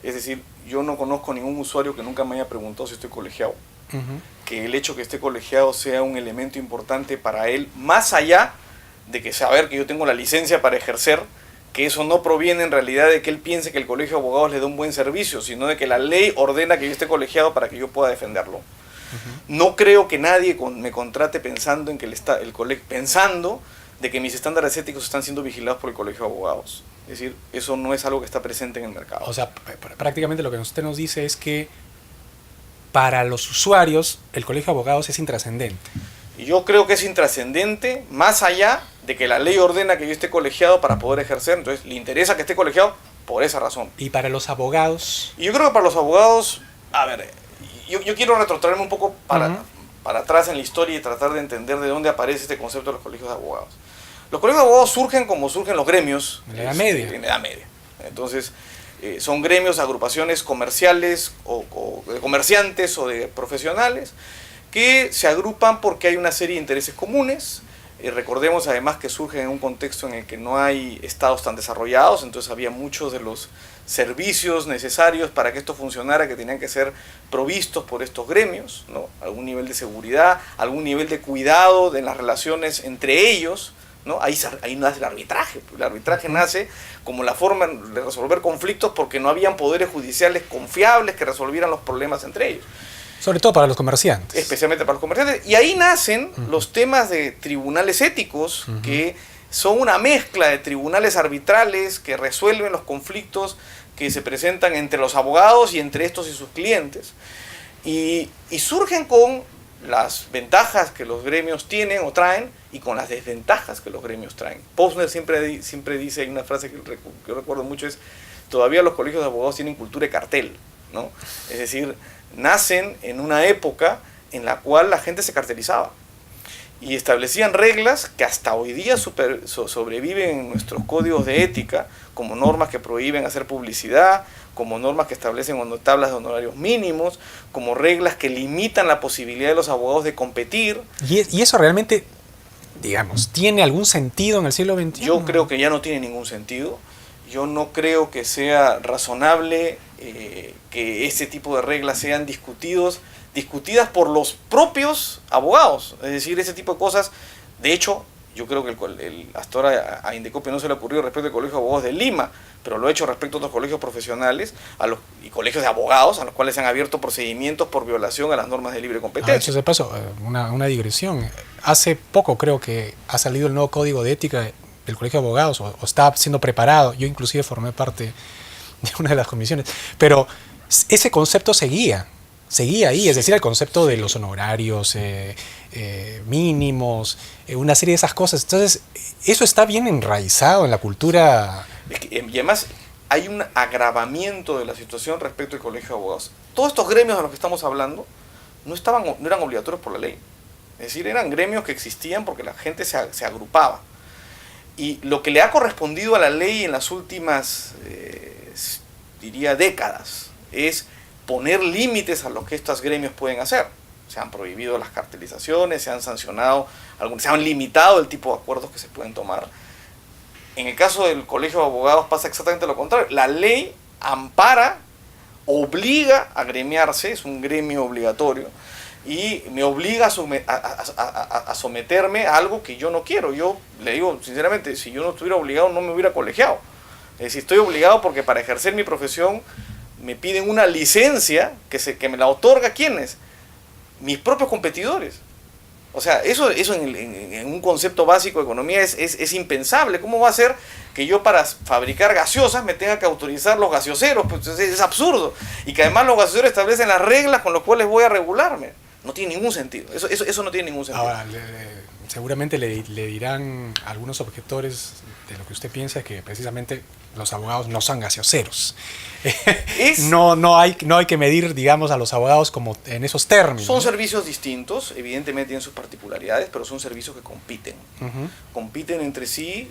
Es decir, yo no conozco ningún usuario que nunca me haya preguntado si estoy colegiado. Que el hecho que esté colegiado sea un elemento importante para él, más allá de que saber que yo tengo la licencia para ejercer, que eso no proviene en realidad de que él piense que el colegio de abogados le da un buen servicio, sino de que la ley ordena que yo esté colegiado para que yo pueda defenderlo. No creo que nadie me contrate pensando en que pensando de que mis estándares éticos están siendo vigilados por el colegio de abogados. Es decir, eso no es algo que está presente en el mercado. O sea, prácticamente lo que usted nos dice es que para los usuarios el colegio de abogados es intrascendente. Y yo creo que es intrascendente, más allá de que la ley ordena que yo esté colegiado para poder ejercer. Entonces, le interesa que esté colegiado por esa razón. ¿Y para los abogados? Y yo creo que para los abogados, a ver, yo quiero retrotraerme un poco para atrás en la historia y tratar de entender de dónde aparece este concepto de los colegios de abogados. Los colegios de abogados surgen como surgen los gremios. En la Edad Media. En la Edad Media. Entonces, son gremios, agrupaciones comerciales o de comerciantes o de profesionales que se agrupan porque hay una serie de intereses comunes. Recordemos además que surgen en un contexto en el que no hay estados tan desarrollados, entonces había muchos de los servicios necesarios para que esto funcionara que tenían que ser provistos por estos gremios, ¿no? Algún nivel de seguridad, algún nivel de cuidado de las relaciones entre ellos, ¿no? Ahí nace el arbitraje. El arbitraje nace como la forma de resolver conflictos porque no habían poderes judiciales confiables que resolvieran los problemas entre ellos. Sobre todo para los comerciantes. Especialmente para los comerciantes. Y ahí nacen los temas de tribunales éticos, que son una mezcla de tribunales arbitrales que resuelven los conflictos que se presentan entre los abogados y entre estos y sus clientes. Y surgen con las ventajas que los gremios tienen o traen y con las desventajas que los gremios traen. Posner siempre dice, hay una frase que yo recuerdo mucho, es: todavía los colegios de abogados tienen cultura de cartel, ¿no? Es decir, nacen en una época en la cual la gente se cartelizaba y establecían reglas que hasta hoy día sobreviven en nuestros códigos de ética, como normas que prohíben hacer publicidad, como normas que establecen tablas de honorarios mínimos, como reglas que limitan la posibilidad de los abogados de competir. ¿Y eso realmente, digamos, tiene algún sentido en el siglo XXI? Yo creo que ya no tiene ningún sentido. Yo no creo que sea razonable que este tipo de reglas sean discutidas por los propios abogados. Es decir, ese tipo de cosas. De hecho, yo creo que hasta ahora a Indecopia no se le ha ocurrido respecto al Colegio de Abogados de Lima, pero lo ha hecho respecto a otros colegios profesionales y colegios de abogados a los cuales se han abierto procedimientos por violación a las normas de libre competencia. Hecho de paso, una digresión. Hace poco creo que ha salido el nuevo código de ética del Colegio de Abogados, o está siendo preparado. Yo inclusive formé parte de una de las comisiones. Pero ese concepto seguía seguía ahí, es decir, el concepto de los honorarios mínimos, una serie de esas cosas. Entonces, eso está bien enraizado en la cultura. Y además hay un agravamiento de la situación respecto al Colegio de Abogados. Todos estos gremios de los que estamos hablando no eran obligatorios por la ley. Es decir, eran gremios que existían porque la gente se agrupaba. Y lo que le ha correspondido a la ley en las últimas, diría, décadas, es poner límites a lo que estos gremios pueden hacer. Se han prohibido las cartelizaciones, se han sancionado, se han limitado el tipo de acuerdos que se pueden tomar. En el caso del Colegio de Abogados pasa exactamente lo contrario. La ley ampara, obliga a gremiarse, es un gremio obligatorio, y me obliga a someterme a algo que yo no quiero. Yo le digo sinceramente, si yo no estuviera obligado no me hubiera colegiado. Es decir, estoy obligado porque para ejercer mi profesión me piden una licencia que me la otorga ¿quiénes? Mis propios competidores. O sea, eso en un concepto básico de economía es impensable. ¿Cómo va a ser que yo para fabricar gaseosas me tenga que autorizar los gaseoseros? Pues es absurdo. Y que además los gaseoseros establecen las reglas con las cuales voy a regularme. No tiene ningún sentido. Eso no tiene ningún sentido. Ahora, seguramente le dirán algunos objetores de lo que usted piensa que precisamente los abogados no son gaseoseros. No hay que medir, digamos, a los abogados como en esos términos. Son servicios distintos, evidentemente tienen sus particularidades, pero son servicios que compiten. Compiten entre sí,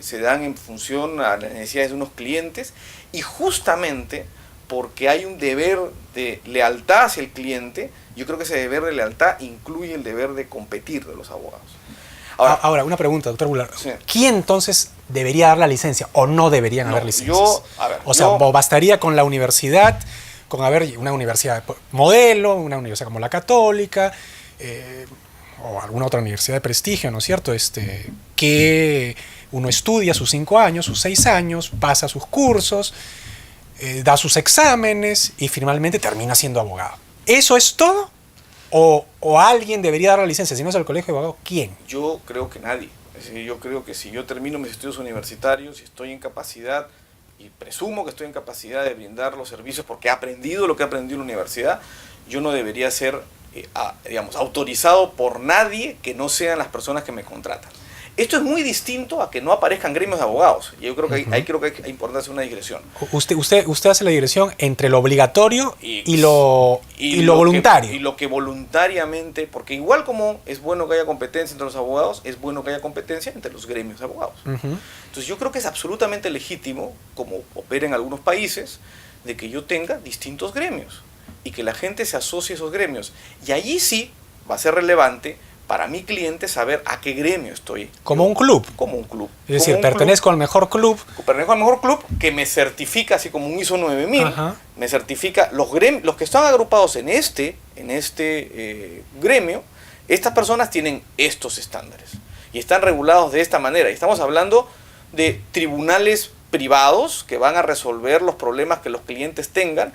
se dan en función a las necesidades de unos clientes y justamente porque hay un deber de lealtad hacia el cliente, yo creo que ese deber de lealtad incluye el deber de competir de los abogados. Ahora una pregunta, doctor Goulart. Sí. ¿Quién entonces debería dar la licencia o no deberían haber licencias? Bastaría con la universidad, con haber una universidad modelo, una universidad como la Católica, o alguna otra universidad de prestigio, ¿no es cierto? Que uno estudia sus 5 años, sus 6 años, pasa sus cursos, da sus exámenes y finalmente termina siendo abogado. ¿Eso es todo? ¿O alguien debería dar la licencia? Si no es el colegio de abogados, ¿quién? Yo creo que nadie. Es decir, yo creo que si yo termino mis estudios universitarios y estoy en capacidad, y presumo que estoy en capacidad de brindar los servicios porque he aprendido lo que he aprendido en la universidad, yo no debería ser, autorizado por nadie que no sean las personas que me contratan. Esto es muy distinto a que no aparezcan gremios de abogados. Y yo creo que ahí creo que es importante hacer una digresión. Usted hace la digresión entre lo obligatorio y lo voluntario. Y lo que voluntariamente, porque igual como es bueno que haya competencia entre los abogados, es bueno que haya competencia entre los gremios de abogados. Entonces yo creo que es absolutamente legítimo, como opera en algunos países, de que yo tenga distintos gremios y que la gente se asocie a esos gremios. Y allí sí va a ser relevante para mi cliente saber a qué gremio estoy. Como un club. Como un club. Es decir, pertenezco al mejor club. Pertenezco al mejor club que me certifica, así como un ISO 9000, me certifica los que están agrupados en este gremio, estas personas tienen estos estándares y están regulados de esta manera. Y estamos hablando de tribunales privados que van a resolver los problemas que los clientes tengan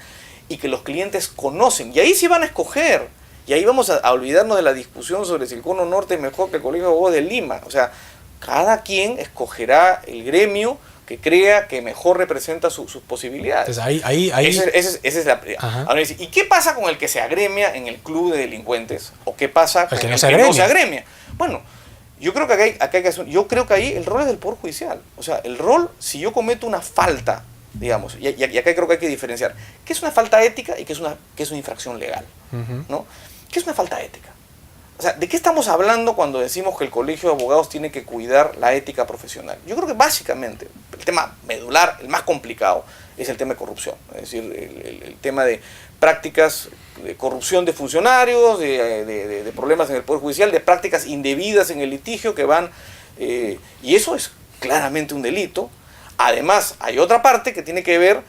y que los clientes conocen. Y ahí sí van a escoger. Y ahí vamos a olvidarnos de la discusión sobre si el Cono Norte es mejor que el Colegio de Abogados de Lima. O sea, cada quien escogerá el gremio que crea que mejor representa sus posibilidades. Entonces, Esa es la... Ahora, ¿y qué pasa con el que se agremia en el club de delincuentes? ¿O qué pasa con el que no se agremia? Bueno, yo creo que ahí el rol es del Poder Judicial. O sea, el rol, si yo cometo una falta, digamos, y acá creo que hay que diferenciar, ¿qué es una falta ética y qué es una infracción legal? ¿No? ¿Qué es una falta ética? O sea, ¿de qué estamos hablando cuando decimos que el Colegio de Abogados tiene que cuidar la ética profesional? Yo creo que básicamente el tema medular, el más complicado, es el tema de corrupción. Es decir, el tema de prácticas de corrupción de funcionarios, de problemas en el Poder Judicial, de prácticas indebidas en el litigio que van... y eso es claramente un delito. Además, hay otra parte que tiene que ver,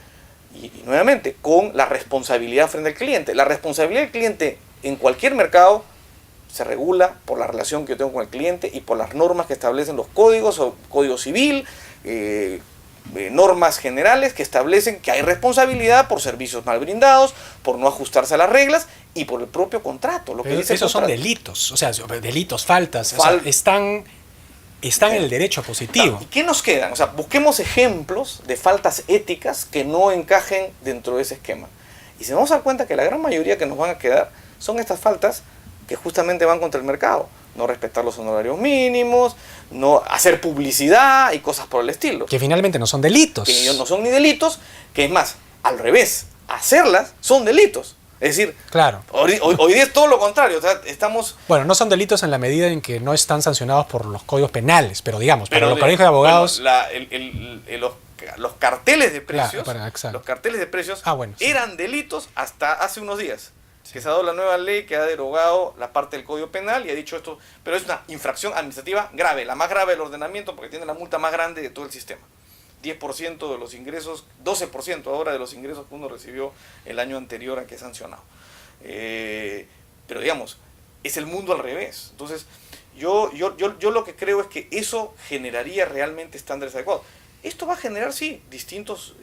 y nuevamente, con la responsabilidad frente al cliente. La responsabilidad del cliente en cualquier mercado se regula por la relación que yo tengo con el cliente y por las normas que establecen los códigos, o código civil, normas generales que establecen que hay responsabilidad por servicios mal brindados, por no ajustarse a las reglas y por el propio contrato. Lo que dice esos son delitos, o sea, delitos, faltas, o sea, están en el derecho positivo. ¿Y qué nos quedan? O sea, busquemos ejemplos de faltas éticas que no encajen dentro de ese esquema. Y se nos dar cuenta que la gran mayoría que nos van a quedar son estas faltas que justamente van contra el mercado. No respetar los honorarios mínimos, no hacer publicidad y cosas por el estilo. Que finalmente no son delitos. Que ellos no son ni delitos, que es más, al revés, hacerlas son delitos. Es decir, claro. Hoy día es todo lo contrario. O sea, estamos... Bueno, no son delitos en la medida en que no están sancionados por los códigos penales, pero digamos, pero para los colegios de abogados... Bueno, los carteles de precios, los carteles de precios bueno, sí. eran delitos hasta hace unos días. Que se ha dado la nueva ley que ha derogado la parte del Código Penal y ha dicho esto, pero es una infracción administrativa grave, la más grave del ordenamiento porque tiene la multa más grande de todo el sistema. 10% de los ingresos, 12% ahora de los ingresos que uno recibió el año anterior a que es sancionado. Pero digamos, es el mundo al revés. Entonces, yo lo que creo es que eso generaría realmente estándares adecuados. Esto va a generar, sí, distintos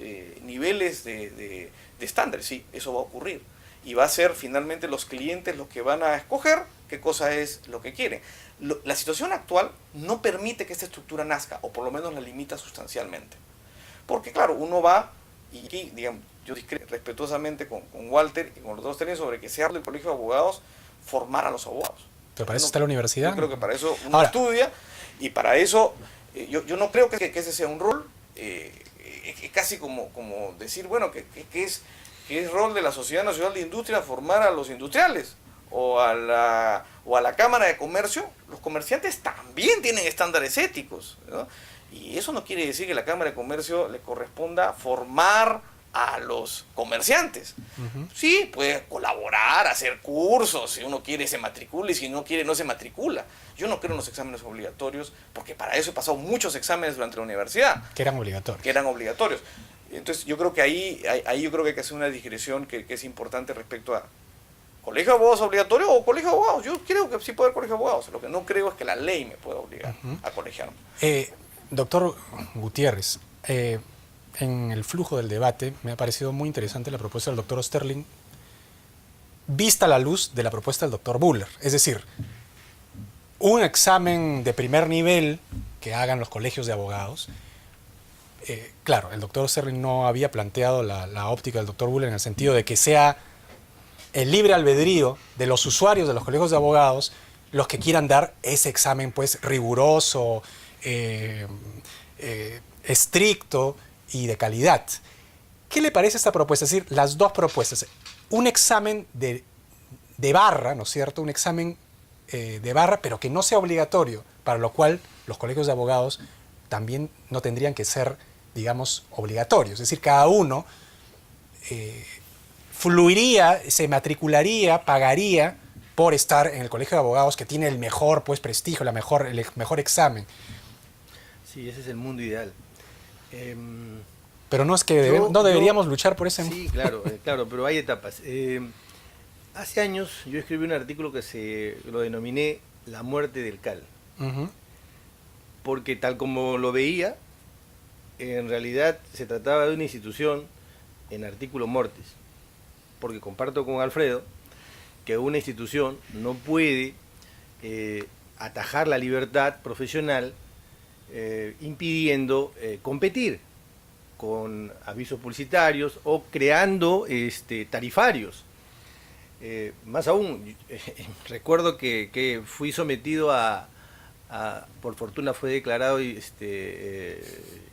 niveles de estándares, sí, eso va a ocurrir. Y va a ser finalmente los clientes los que van a escoger qué cosa es lo que quieren. La situación actual no permite que esta estructura nazca, o por lo menos la limita sustancialmente. Porque claro, uno va, y aquí, digamos, yo discrepo respetuosamente con Walter y con los otros técnicos sobre que se hable del colegio de abogados, formar a los abogados. Pero para eso está la universidad. Yo creo que para eso uno estudia, y para eso, yo no creo que ese sea un rol, casi como decir, bueno, que es rol de la Sociedad Nacional de Industria formar a los industriales o a la Cámara de Comercio. Los comerciantes también tienen estándares éticos, ¿no? Y eso no quiere decir que la Cámara de Comercio le corresponda formar a los comerciantes. Sí, puede colaborar, hacer cursos, si uno quiere se matricula y si no quiere no se matricula. Yo no creo en los exámenes obligatorios porque para eso he pasado muchos exámenes durante la universidad. Que eran obligatorios. Entonces yo creo que ahí yo creo que hay que hacer una digresión que es importante respecto a colegio de abogados obligatorio o colegio de abogados. Yo creo que sí puede haber colegio de abogados. Lo que no creo es que la ley me pueda obligar a colegiarme. Doctor Gutiérrez, en el flujo del debate me ha parecido muy interesante la propuesta del doctor Osterling vista a la luz de la propuesta del doctor Buller. Es decir, un examen de primer nivel que hagan los colegios de abogados. Claro, el doctor Osterling no había planteado la óptica del doctor Buller en el sentido de que sea el libre albedrío de los usuarios de los colegios de abogados los que quieran dar ese examen pues riguroso, estricto y de calidad. ¿Qué le parece esta propuesta? Es decir, las dos propuestas. Un examen de barra, ¿no es cierto? Un examen de barra, pero que no sea obligatorio, para lo cual los colegios de abogados también no tendrían que ser, digamos, obligatorios. Es decir, cada uno fluiría, se matricularía, pagaría por estar en el colegio de abogados que tiene el mejor pues, prestigio, el mejor examen. Sí, ese es el mundo ideal. Pero no es que deberíamos luchar por ese mundo. Sí, claro, pero hay etapas. Hace años yo escribí un artículo que lo denominé La muerte del CAL. Porque tal como lo veía, en realidad se trataba de una institución en artículo mortis. Porque comparto con Alfredo que una institución no puede atajar la libertad profesional impidiendo competir con avisos publicitarios o creando tarifarios. Más aún, recuerdo que fui sometido por fortuna fue declarado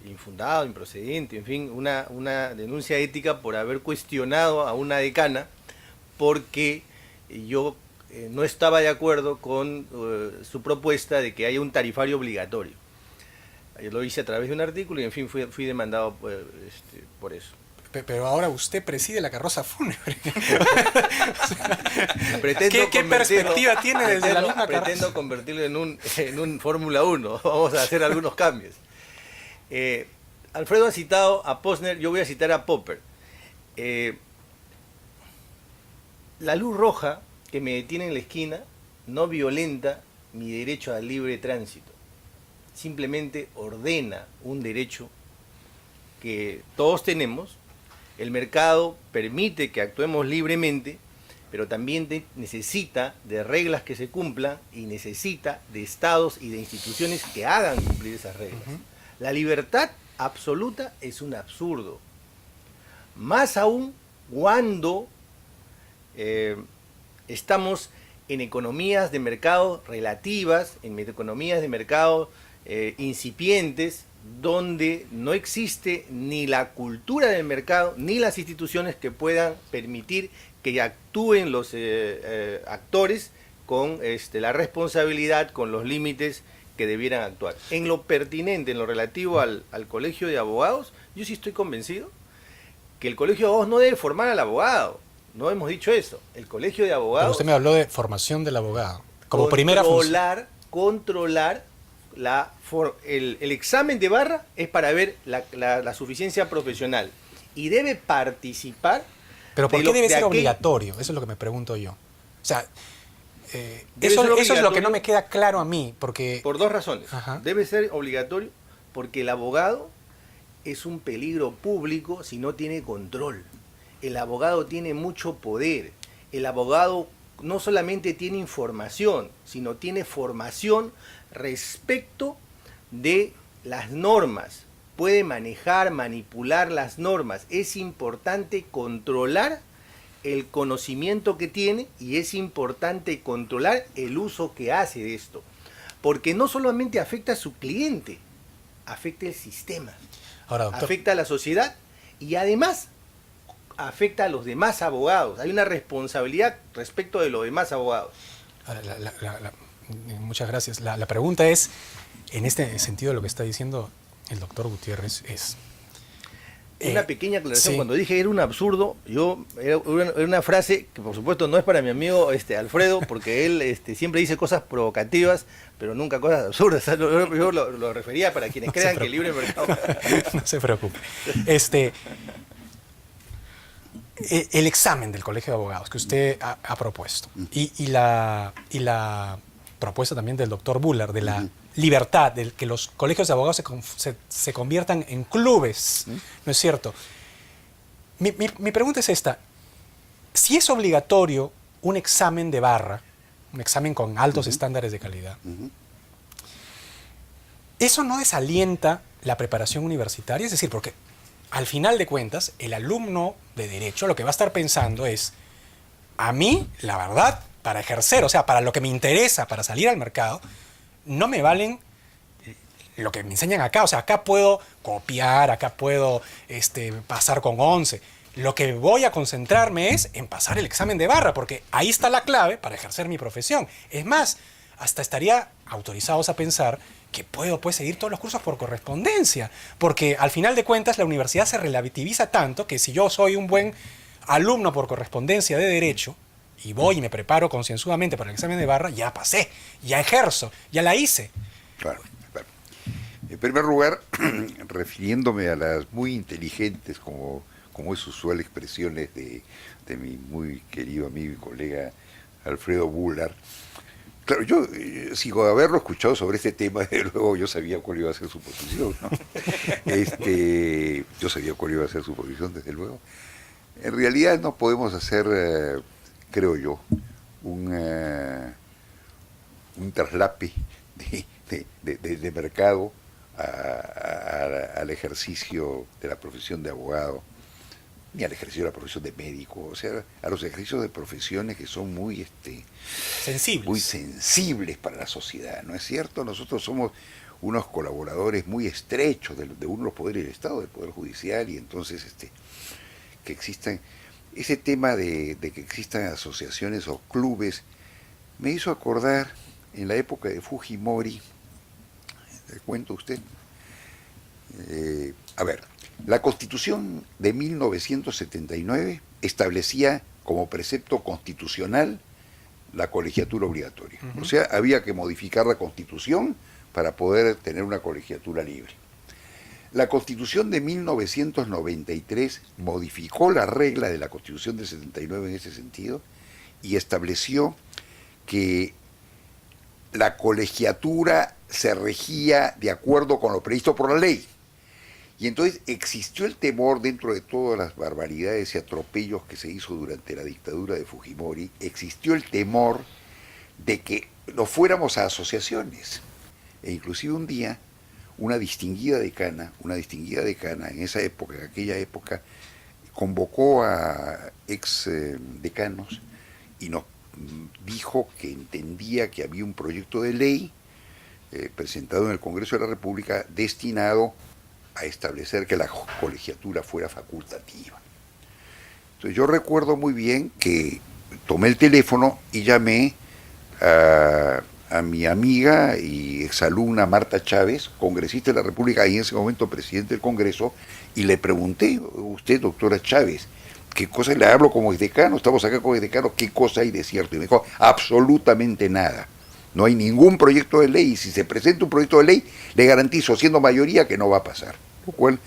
infundado, improcedente, en fin, una denuncia ética por haber cuestionado a una decana porque yo no estaba de acuerdo con su propuesta de que haya un tarifario obligatorio. Yo lo hice a través de un artículo y en fin fui demandado por eso. Pero ahora usted preside la carroza fúnebre. ¿Qué perspectiva tiene desde la misma carroza? Pretendo convertirlo en un Fórmula 1. Vamos a hacer algunos cambios. Alfredo ha citado a Posner, yo voy a citar a Popper. La luz roja que me detiene en la esquina no violenta mi derecho al libre tránsito. Simplemente ordena un derecho que todos tenemos. El mercado permite que actuemos libremente, pero también necesita de reglas que se cumplan y necesita de estados y de instituciones que hagan cumplir esas reglas. La libertad absoluta es un absurdo. Más aún cuando estamos en economías de mercado relativas, en economías de mercado incipientes, donde no existe ni la cultura del mercado, ni las instituciones que puedan permitir que actúen los actores con la responsabilidad, con los límites que debieran actuar. En lo pertinente, en lo relativo al colegio de abogados, yo sí estoy convencido que el colegio de abogados no debe formar al abogado. No hemos dicho eso. El colegio de abogados... Pero usted me habló de formación del abogado. Como primera función. Controlar el examen de barra es para ver la suficiencia profesional. Y debe participar... ¿Pero por qué debe ser obligatorio? Eso es lo que me pregunto yo. O sea, eso es lo que no me queda claro a mí, porque... Por dos razones. Ajá. Debe ser obligatorio porque el abogado es un peligro público si no tiene control. El abogado tiene mucho poder. El abogado no solamente tiene información, sino tiene formación respecto de las normas. Puede manejar, manipular las normas. Es importante controlar el conocimiento que tiene y es importante controlar el uso que hace de esto. Porque no solamente afecta a su cliente, afecta el sistema. Ahora, doctor, afecta a la sociedad y además afecta a los demás abogados. Hay una responsabilidad respecto de los demás abogados. Muchas gracias. La pregunta es, en este sentido, lo que está diciendo el doctor Gutiérrez es... Una pequeña aclaración. Sí. Cuando dije era un absurdo, era una frase que por supuesto no es para mi amigo Alfredo, porque él siempre dice cosas provocativas, pero nunca cosas absurdas. Yo lo refería para quienes crean que el libre mercado... No se preocupe. El examen del Colegio de Abogados que usted ha propuesto y la propuesta también del doctor Bullard de la libertad, de que los colegios de abogados se conviertan en clubes, ¿no es cierto? Mi pregunta es esta: si es obligatorio un examen de barra, un examen con altos estándares de calidad, ¿eso no desalienta la preparación universitaria? Es decir, porque al final de cuentas, el alumno de Derecho lo que va a estar pensando es, a mí, la verdad, para ejercer, o sea, para lo que me interesa, para salir al mercado, no me valen lo que me enseñan acá. O sea, acá puedo copiar, acá puedo pasar con 11. Lo que voy a concentrarme es en pasar el examen de barra, porque ahí está la clave para ejercer mi profesión. Es más, hasta estaría autorizados a pensar que puedo seguir todos los cursos por correspondencia, porque al final de cuentas la universidad se relativiza tanto que si yo soy un buen alumno por correspondencia de Derecho y voy y me preparo concienzudamente para el examen de barra, ya pasé, ya ejerzo, ya la hice. Claro. En primer lugar, refiriéndome a las muy inteligentes, como es usual, expresiones de mi muy querido amigo y colega Alfredo Bullard. Claro, yo, sin haberlo escuchado sobre este tema, desde luego yo sabía cuál iba a ser su posición, ¿no? Yo sabía cuál iba a ser su posición, desde luego. En realidad no podemos hacer, creo yo, un traslape de mercado al ejercicio de la profesión de abogado, ni al ejercicio de la profesión de médico, o sea, a los ejercicios de profesiones que son muy sensibles para la sociedad, ¿no es cierto? Nosotros somos unos colaboradores muy estrechos de uno de los poderes del Estado, del Poder Judicial, y entonces que existan, ese tema de que existan asociaciones o clubes, me hizo acordar en la época de Fujimori. ¿Le cuento a usted? A ver, la Constitución de 1979 establecía como precepto constitucional la colegiatura obligatoria. O sea, había que modificar la Constitución para poder tener una colegiatura libre. La Constitución de 1993 modificó la regla de la Constitución del 79 en ese sentido y estableció que la colegiatura se regía de acuerdo con lo previsto por la ley. Y entonces existió el temor, dentro de todas las barbaridades y atropellos que se hizo durante la dictadura de Fujimori, existió el temor de que nos fuéramos a asociaciones. E inclusive un día, una distinguida decana en esa época, en aquella época, convocó a ex decanos y nos dijo que entendía que había un proyecto de ley presentado en el Congreso de la República destinado a establecer que la colegiatura fuera facultativa. Entonces yo recuerdo muy bien que tomé el teléfono y llamé a mi amiga y exalumna Marta Chávez, congresista de la República y en ese momento presidente del Congreso, y le pregunté: usted, doctora Chávez, ¿qué cosa? Le hablo como exdecano, estamos acá como exdecano, ¿qué cosa hay de cierto? Y me dijo: absolutamente nada. No hay ningún proyecto de ley, y si se presenta un proyecto de ley, le garantizo, siendo mayoría, que no va a pasar. Lo cual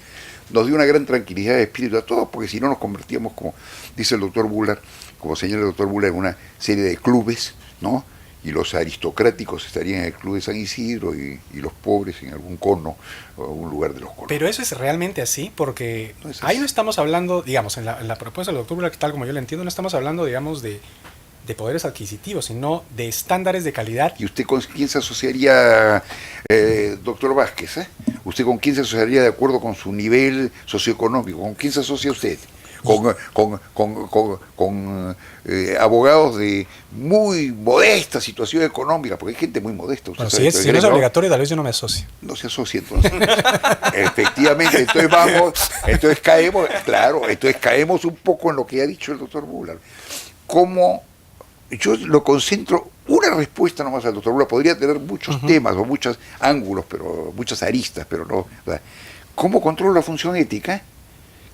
nos dio una gran tranquilidad de espíritu a todos, porque si no nos convertíamos, como dice el doctor Bullard, como señala el doctor Bullard, en una serie de clubes, ¿no? Y los aristocráticos estarían en el Club de San Isidro y los pobres en algún cono o algún lugar de los conos. Pero eso es realmente así, porque no es así. Ahí no estamos hablando, digamos, en la propuesta del doctor Bullard, tal como yo la entiendo, no estamos hablando, digamos, de poderes adquisitivos, sino de estándares de calidad. ¿Y usted con quién se asociaría, doctor Vázquez? ¿Usted con quién se asociaría de acuerdo con su nivel socioeconómico? ¿Con quién se asocia usted? Con abogados de muy modesta situación económica, porque hay gente muy modesta. Bueno, si no es obligatorio, tal vez yo no me asocio. No se asocia, entonces. Efectivamente, entonces caemos un poco en lo que ha dicho el doctor Bullard. ¿Cómo? Yo lo concentro, una respuesta nomás al doctor Bullard, podría tener muchos temas o muchos ángulos, pero muchas aristas, pero no. ¿Cómo controlo la función ética?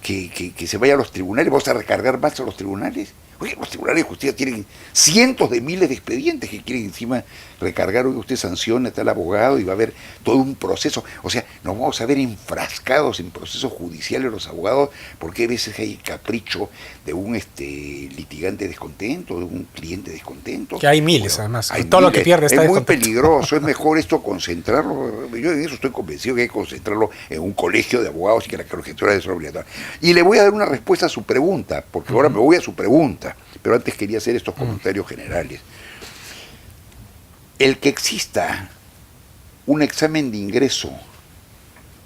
Que se vaya a los tribunales, ¿vamos a recargar más a los tribunales? Oye, los tribunales de justicia tienen cientos de miles de expedientes que quieren encima recargar. Oye, usted sanciona a tal abogado y va a haber todo un proceso. O sea, nos vamos a ver enfrascados en procesos judiciales los abogados, porque a veces hay capricho de un litigante descontento, de un cliente descontento. Que hay miles, además. Hay todo miles. Lo que pierde está es muy peligroso, es mejor esto concentrarlo. Yo en eso estoy convencido que hay que concentrarlo en un colegio de abogados y que la colegiatura es obligatoria. Y le voy a dar una respuesta a su pregunta, porque ahora me voy a su pregunta. Pero antes quería hacer estos comentarios generales. El que exista un examen de ingreso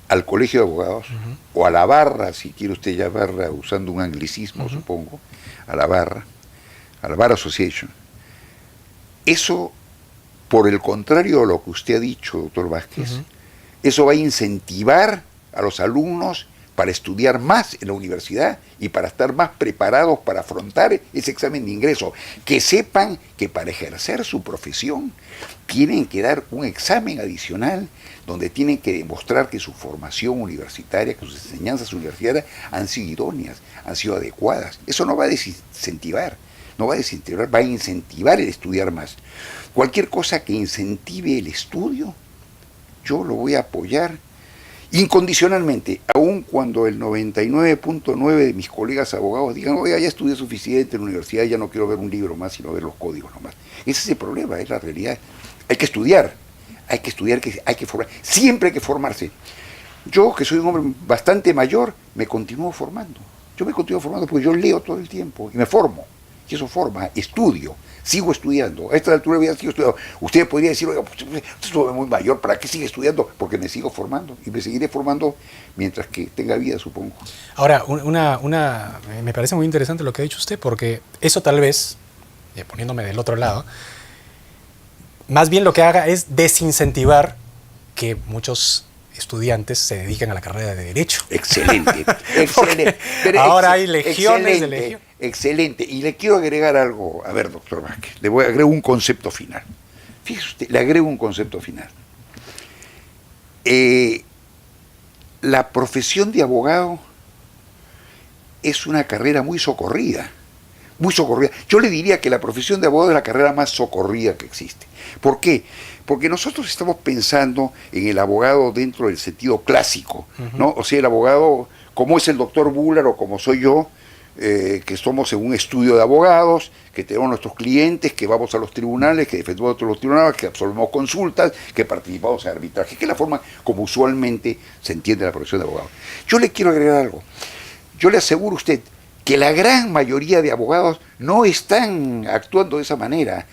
al colegio de abogados, o a la barra, si quiere usted llamarla usando un anglicismo, supongo, a la Bar Association, eso, por el contrario de lo que usted ha dicho, doctor Vázquez, eso va a incentivar a los alumnos para estudiar más en la universidad y para estar más preparados para afrontar ese examen de ingreso. Que sepan que para ejercer su profesión tienen que dar un examen adicional donde tienen que demostrar que su formación universitaria, que sus enseñanzas universitarias han sido idóneas, han sido adecuadas. Eso no va a desincentivar, va a incentivar el estudiar más. Cualquier cosa que incentive el estudio, yo lo voy a apoyar incondicionalmente, aun cuando el 99.9 de mis colegas abogados digan: oye, ya estudié suficiente en la universidad, ya no quiero ver un libro más, sino ver los códigos nomás. Ese es el problema, es la realidad. Hay que estudiar, hay que formar, siempre hay que formarse. Yo, que soy un hombre bastante mayor, me continúo formando. Yo me continúo formando porque yo leo todo el tiempo y me formo. Y eso forma, estudio, sigo estudiando. A esta altura de vida sigo estudiando. Usted podría decir: oiga, usted es muy mayor, ¿para qué sigue estudiando? Porque me sigo formando y me seguiré formando mientras que tenga vida, supongo. Ahora, me parece muy interesante lo que ha dicho usted, porque eso tal vez, poniéndome del otro lado, más bien lo que haga es desincentivar que muchos estudiantes se dediquen a la carrera de Derecho. Excelente. Ahora hay legiones de legiones. Excelente. Y le quiero agregar algo. A ver, doctor Vázquez, le voy a agregar un concepto final. Fíjese usted, le agrego un concepto final. La profesión de abogado es una carrera muy socorrida. Muy socorrida. Yo le diría que la profesión de abogado es la carrera más socorrida que existe. ¿Por qué? Porque nosotros estamos pensando en el abogado dentro del sentido clásico, ¿no? O sea, el abogado, como es el doctor Bullard o como soy yo, que somos en un estudio de abogados, que tenemos nuestros clientes, que vamos a los tribunales, que defendemos a los tribunales, que absolvemos consultas, que participamos en arbitraje, que es la forma como usualmente se entiende la profesión de abogado. Yo le quiero agregar algo. Yo le aseguro a usted que la gran mayoría de abogados no están actuando de esa manera.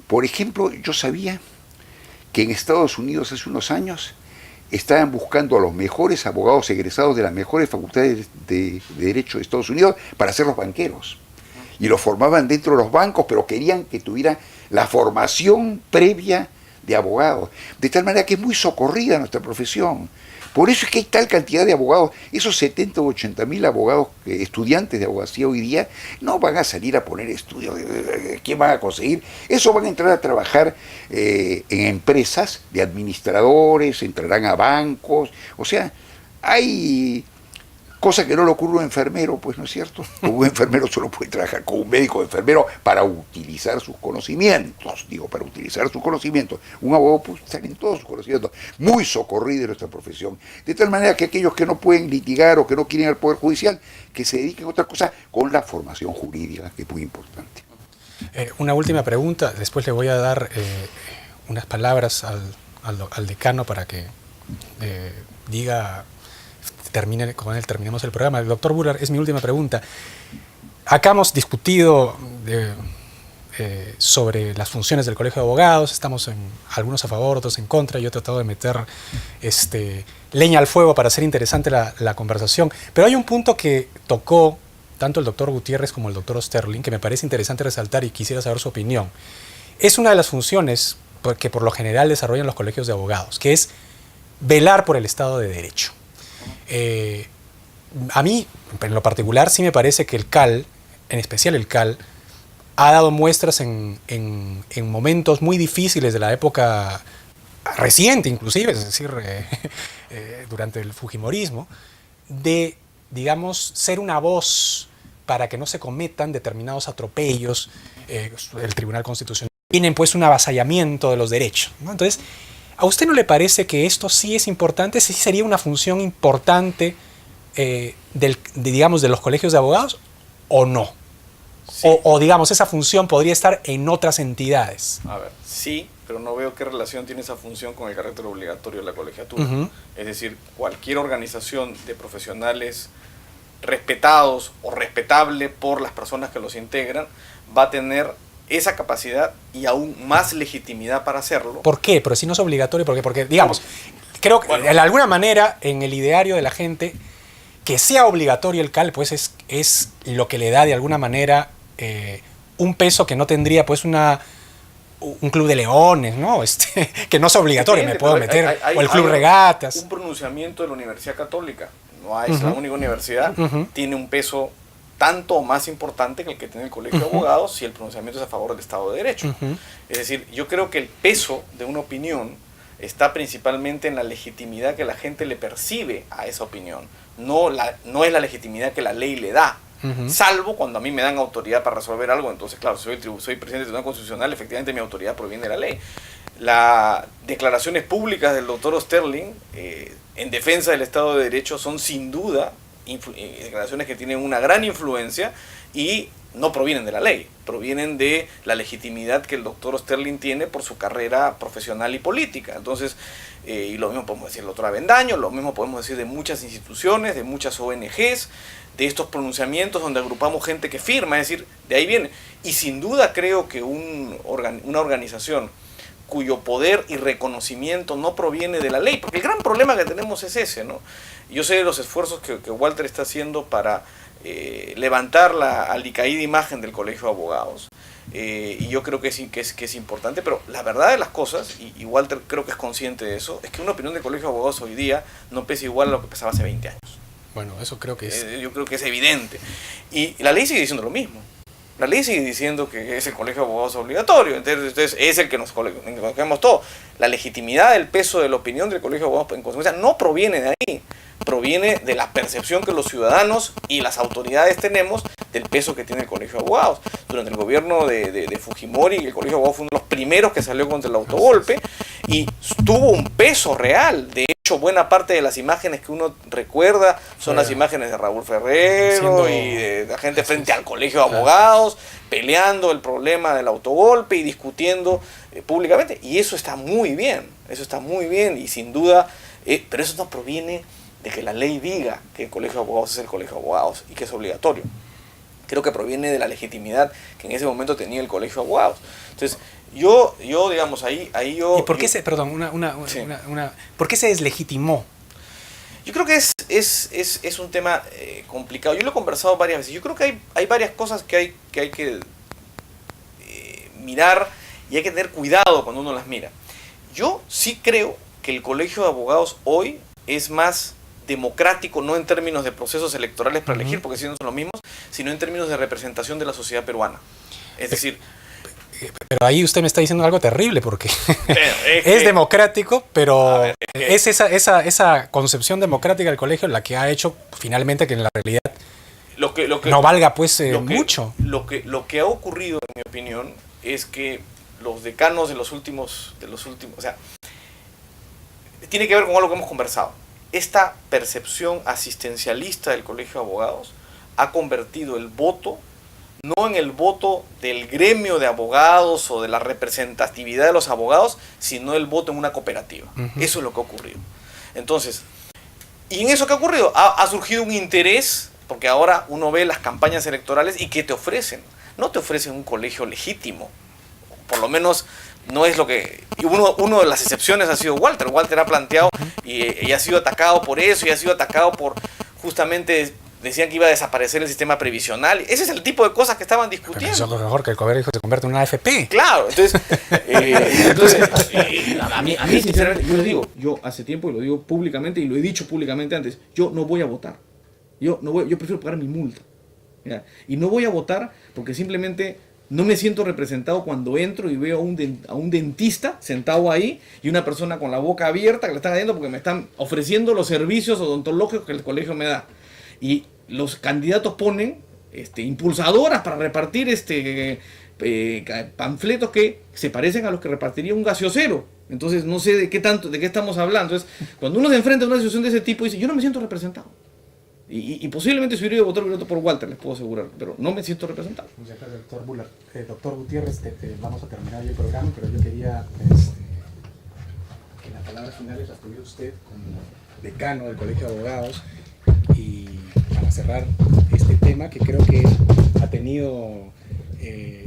Por ejemplo, yo sabía que en Estados Unidos hace unos años estaban buscando a los mejores abogados egresados de las mejores facultades de Derecho de Estados Unidos para ser los banqueros. Y los formaban dentro de los bancos, pero querían que tuvieran la formación previa de abogados. De tal manera que es muy socorrida nuestra profesión. Por eso es que hay tal cantidad de abogados. Esos 70 o 80 mil abogados, estudiantes de abogacía hoy día, no van a salir a poner estudios. ¿Quién van a conseguir? Eso van a entrar a trabajar en empresas de administradores, entrarán a bancos. O sea, hay cosa que no le ocurre a un enfermero, pues, ¿no es cierto? Un enfermero solo puede trabajar con un médico enfermero para utilizar sus conocimientos. Para utilizar sus conocimientos. Un abogado puede estar en todos sus conocimientos. Muy socorrido en nuestra profesión. De tal manera que aquellos que no pueden litigar o que no quieren al Poder Judicial, que se dediquen a otra cosa con la formación jurídica, que es muy importante. Una última pregunta, después le voy a dar unas palabras al decano para que diga... con él terminemos el programa. El doctor Buller, es mi última pregunta. Acá hemos discutido sobre las funciones del Colegio de Abogados, estamos algunos a favor, otros en contra. Yo he tratado de meter leña al fuego para hacer interesante la conversación, pero hay un punto que tocó tanto el doctor Gutiérrez como el doctor Sterling que me parece interesante resaltar y quisiera saber su opinión. Es una de las funciones que por lo general desarrollan los colegios de abogados, que es velar por el Estado de Derecho. A mí, en lo particular, sí me parece que el CAL, en especial el CAL, ha dado muestras en momentos muy difíciles de la época reciente, inclusive, es decir, durante el fujimorismo, de, digamos, ser una voz para que no se cometan determinados atropellos. El Tribunal Constitucional tienen pues un avasallamiento de los derechos, ¿no? Entonces, ¿a usted no le parece que esto sí es importante? ¿Sí sería una función importante digamos, de los colegios de abogados o no? Sí. O digamos, esa función podría estar en otras entidades. A ver, sí, pero no veo qué relación tiene esa función con el carácter obligatorio de la colegiatura. Es decir, cualquier organización de profesionales respetados o respetable por las personas que los integran va a tener esa capacidad y aún más legitimidad para hacerlo. ¿Por qué? Pero si no es obligatorio, ¿por qué? Porque, digamos, creo que de alguna manera en el ideario de la gente que sea obligatorio el CAL, pues es lo que le da de alguna manera un peso que no tendría pues un club de leones, ¿no? Que no es obligatorio, me puedo meter, o el club regatas. Un pronunciamiento de la Universidad Católica, no es la única universidad, tiene un peso tanto o más importante que el que tiene el Colegio de Abogados si el pronunciamiento es a favor del Estado de Derecho. Es decir, yo creo que el peso de una opinión está principalmente en la legitimidad que la gente le percibe a esa opinión. No es la legitimidad que la ley le da. Salvo cuando a mí me dan autoridad para resolver algo, entonces claro, soy presidente del Tribunal Constitucional, efectivamente mi autoridad proviene de la ley. Las declaraciones públicas del doctor Sterling en defensa del Estado de Derecho son sin duda declaraciones que tienen una gran influencia y no provienen de la ley, provienen de la legitimidad que el doctor Sterling tiene por su carrera profesional y política. Entonces, y lo mismo podemos decir del doctor Avendaño, lo mismo podemos decir de muchas instituciones, de muchas ONGs, de estos pronunciamientos donde agrupamos gente que firma, es decir, de ahí viene. Y sin duda creo que una organización cuyo poder y reconocimiento no proviene de la ley, porque el gran problema que tenemos es ese, ¿no? Yo sé de los esfuerzos que Walter está haciendo para levantar la alicaída imagen del Colegio de Abogados, y yo creo que es importante, pero la verdad de las cosas, y Walter creo que es consciente de eso, es que una opinión del Colegio de Abogados hoy día no pesa igual a lo que pesaba hace 20 años. Bueno, eso creo que es... yo creo que es evidente. Y la ley sigue diciendo lo mismo. La ley sigue diciendo que es el Colegio de Abogados obligatorio, entonces es el que nos cogemos todo. La legitimidad del peso de la opinión del Colegio de Abogados en consecuencia no proviene de ahí, proviene de la percepción que los ciudadanos y las autoridades tenemos del peso que tiene el Colegio de Abogados. Durante el gobierno de Fujimori, el Colegio de Abogados fue uno de los primeros que salió contra el autogolpe y tuvo un peso real. De hecho, buena parte de las imágenes que uno recuerda son las imágenes de Raúl Ferrero y de la gente frente al Colegio de Abogados, peleando el problema del autogolpe y discutiendo públicamente. Y eso está muy bien, y sin duda, pero eso no proviene de que la ley diga que el Colegio de Abogados es el Colegio de Abogados y que es obligatorio. Creo que proviene de la legitimidad que en ese momento tenía el Colegio de Abogados. Entonces, Yo digamos, ahí yo... ¿Y por qué ¿por qué se deslegitimó? Yo creo que es un tema complicado. Yo lo he conversado varias veces. Yo creo que hay varias cosas que hay que mirar y hay que tener cuidado cuando uno las mira. Yo sí creo que el Colegio de Abogados hoy es más democrático, no en términos de procesos electorales para elegir, porque sí no son los mismos, sino en términos de representación de la sociedad peruana. Es decir... Pero ahí usted me está diciendo algo terrible, porque es democrático, pero es esa concepción democrática del colegio la que ha hecho finalmente que en la realidad no valga pues mucho. Lo que ha ocurrido, en mi opinión, es que los decanos de los últimos, o sea, tiene que ver con algo que hemos conversado. Esta percepción asistencialista del Colegio de Abogados ha convertido el voto no en el voto del gremio de abogados o de la representatividad de los abogados, sino el voto en una cooperativa. Eso es lo que ha ocurrido. Entonces, y en eso que ha ocurrido, ha surgido un interés, porque ahora uno ve las campañas electorales y ¿qué te ofrecen? No te ofrecen un colegio legítimo. Por lo menos no es lo que... Uno de las excepciones ha sido Walter. Walter ha planteado y ha sido atacado por eso, y ha sido atacado por justamente... Decían que iba a desaparecer el sistema previsional. Ese es el tipo de cosas que estaban discutiendo. Pero eso es lo mejor, que el colegio se convierta en una AFP. Claro, entonces... a mí, sinceramente, yo les digo, yo hace tiempo, y lo digo públicamente, y lo he dicho públicamente antes, yo no voy a votar. Yo prefiero pagar mi multa. ¿Ya? Y no voy a votar porque simplemente no me siento representado cuando entro y veo a un dentista sentado ahí y una persona con la boca abierta que le están haciendo porque me están ofreciendo los servicios odontológicos que el colegio me da. Y los candidatos ponen impulsadoras para repartir panfletos que se parecen a los que repartiría un gaseosero. Entonces no sé de qué estamos hablando. Entonces, cuando uno se enfrenta a una situación de ese tipo, dice, yo no me siento representado. Y posiblemente si hubiera ido a votar por Walter, les puedo asegurar, pero no me siento representado. Muchas gracias, doctor Buller. Doctor Gutiérrez, vamos a terminar el programa, pero yo quería que las palabras finales las tuviera usted como decano del Colegio de Abogados, y para cerrar este tema que creo que ha tenido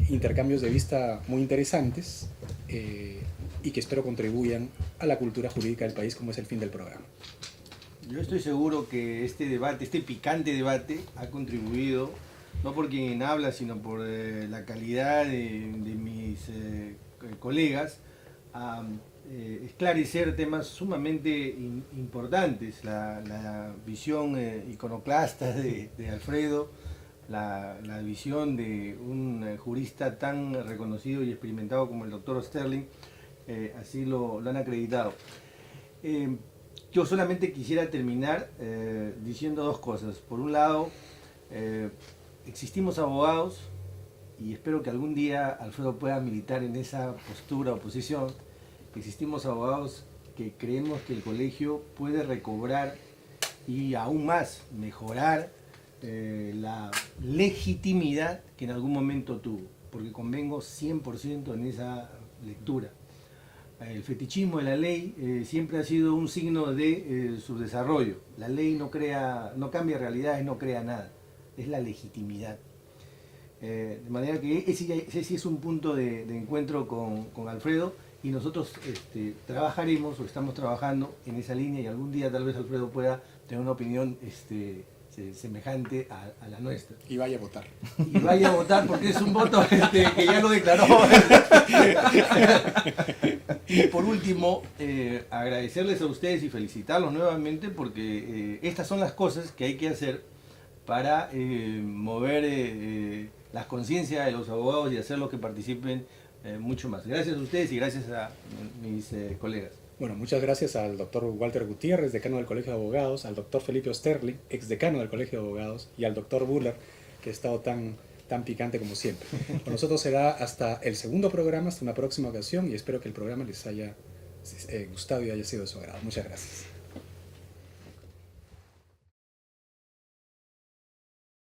intercambios de vista muy interesantes y que espero contribuyan a la cultura jurídica del país, como es el fin del programa. Yo estoy seguro que este debate, este picante debate, ha contribuido, no por quien habla, sino por la calidad de mis colegas, a esclarecer temas sumamente importantes. La visión iconoclasta de Alfredo, la visión de un jurista tan reconocido y experimentado como el doctor Sterling, así lo han acreditado. Yo solamente quisiera terminar diciendo dos cosas. Por un lado, existimos abogados, y espero que algún día Alfredo pueda militar en esa postura o posición. Existimos abogados que creemos que el colegio puede recobrar y aún más mejorar la legitimidad que en algún momento tuvo, porque convengo 100% en esa lectura. El fetichismo de la ley siempre ha sido un signo de su desarrollo. La ley no cambia realidades, no crea nada. Es la legitimidad. De manera que ese sí es un punto de encuentro con Alfredo, y nosotros trabajaremos o estamos trabajando en esa línea, y algún día tal vez Alfredo pueda tener una opinión semejante a la nuestra. Y vaya a votar. Y vaya a votar porque es un voto que ya lo declaró. Y por último, agradecerles a ustedes y felicitarlos nuevamente, porque estas son las cosas que hay que hacer para mover las conciencias de los abogados y hacerlos que participen mucho más. Gracias a ustedes y gracias a mis colegas. Bueno, muchas gracias al doctor Walter Gutiérrez, decano del Colegio de Abogados, al doctor Felipe Osterling, exdecano del Colegio de Abogados, y al doctor Buller, que ha estado tan picante como siempre. Con nosotros será hasta el segundo programa, hasta una próxima ocasión, y espero que el programa les haya gustado y haya sido de su agrado. Muchas gracias.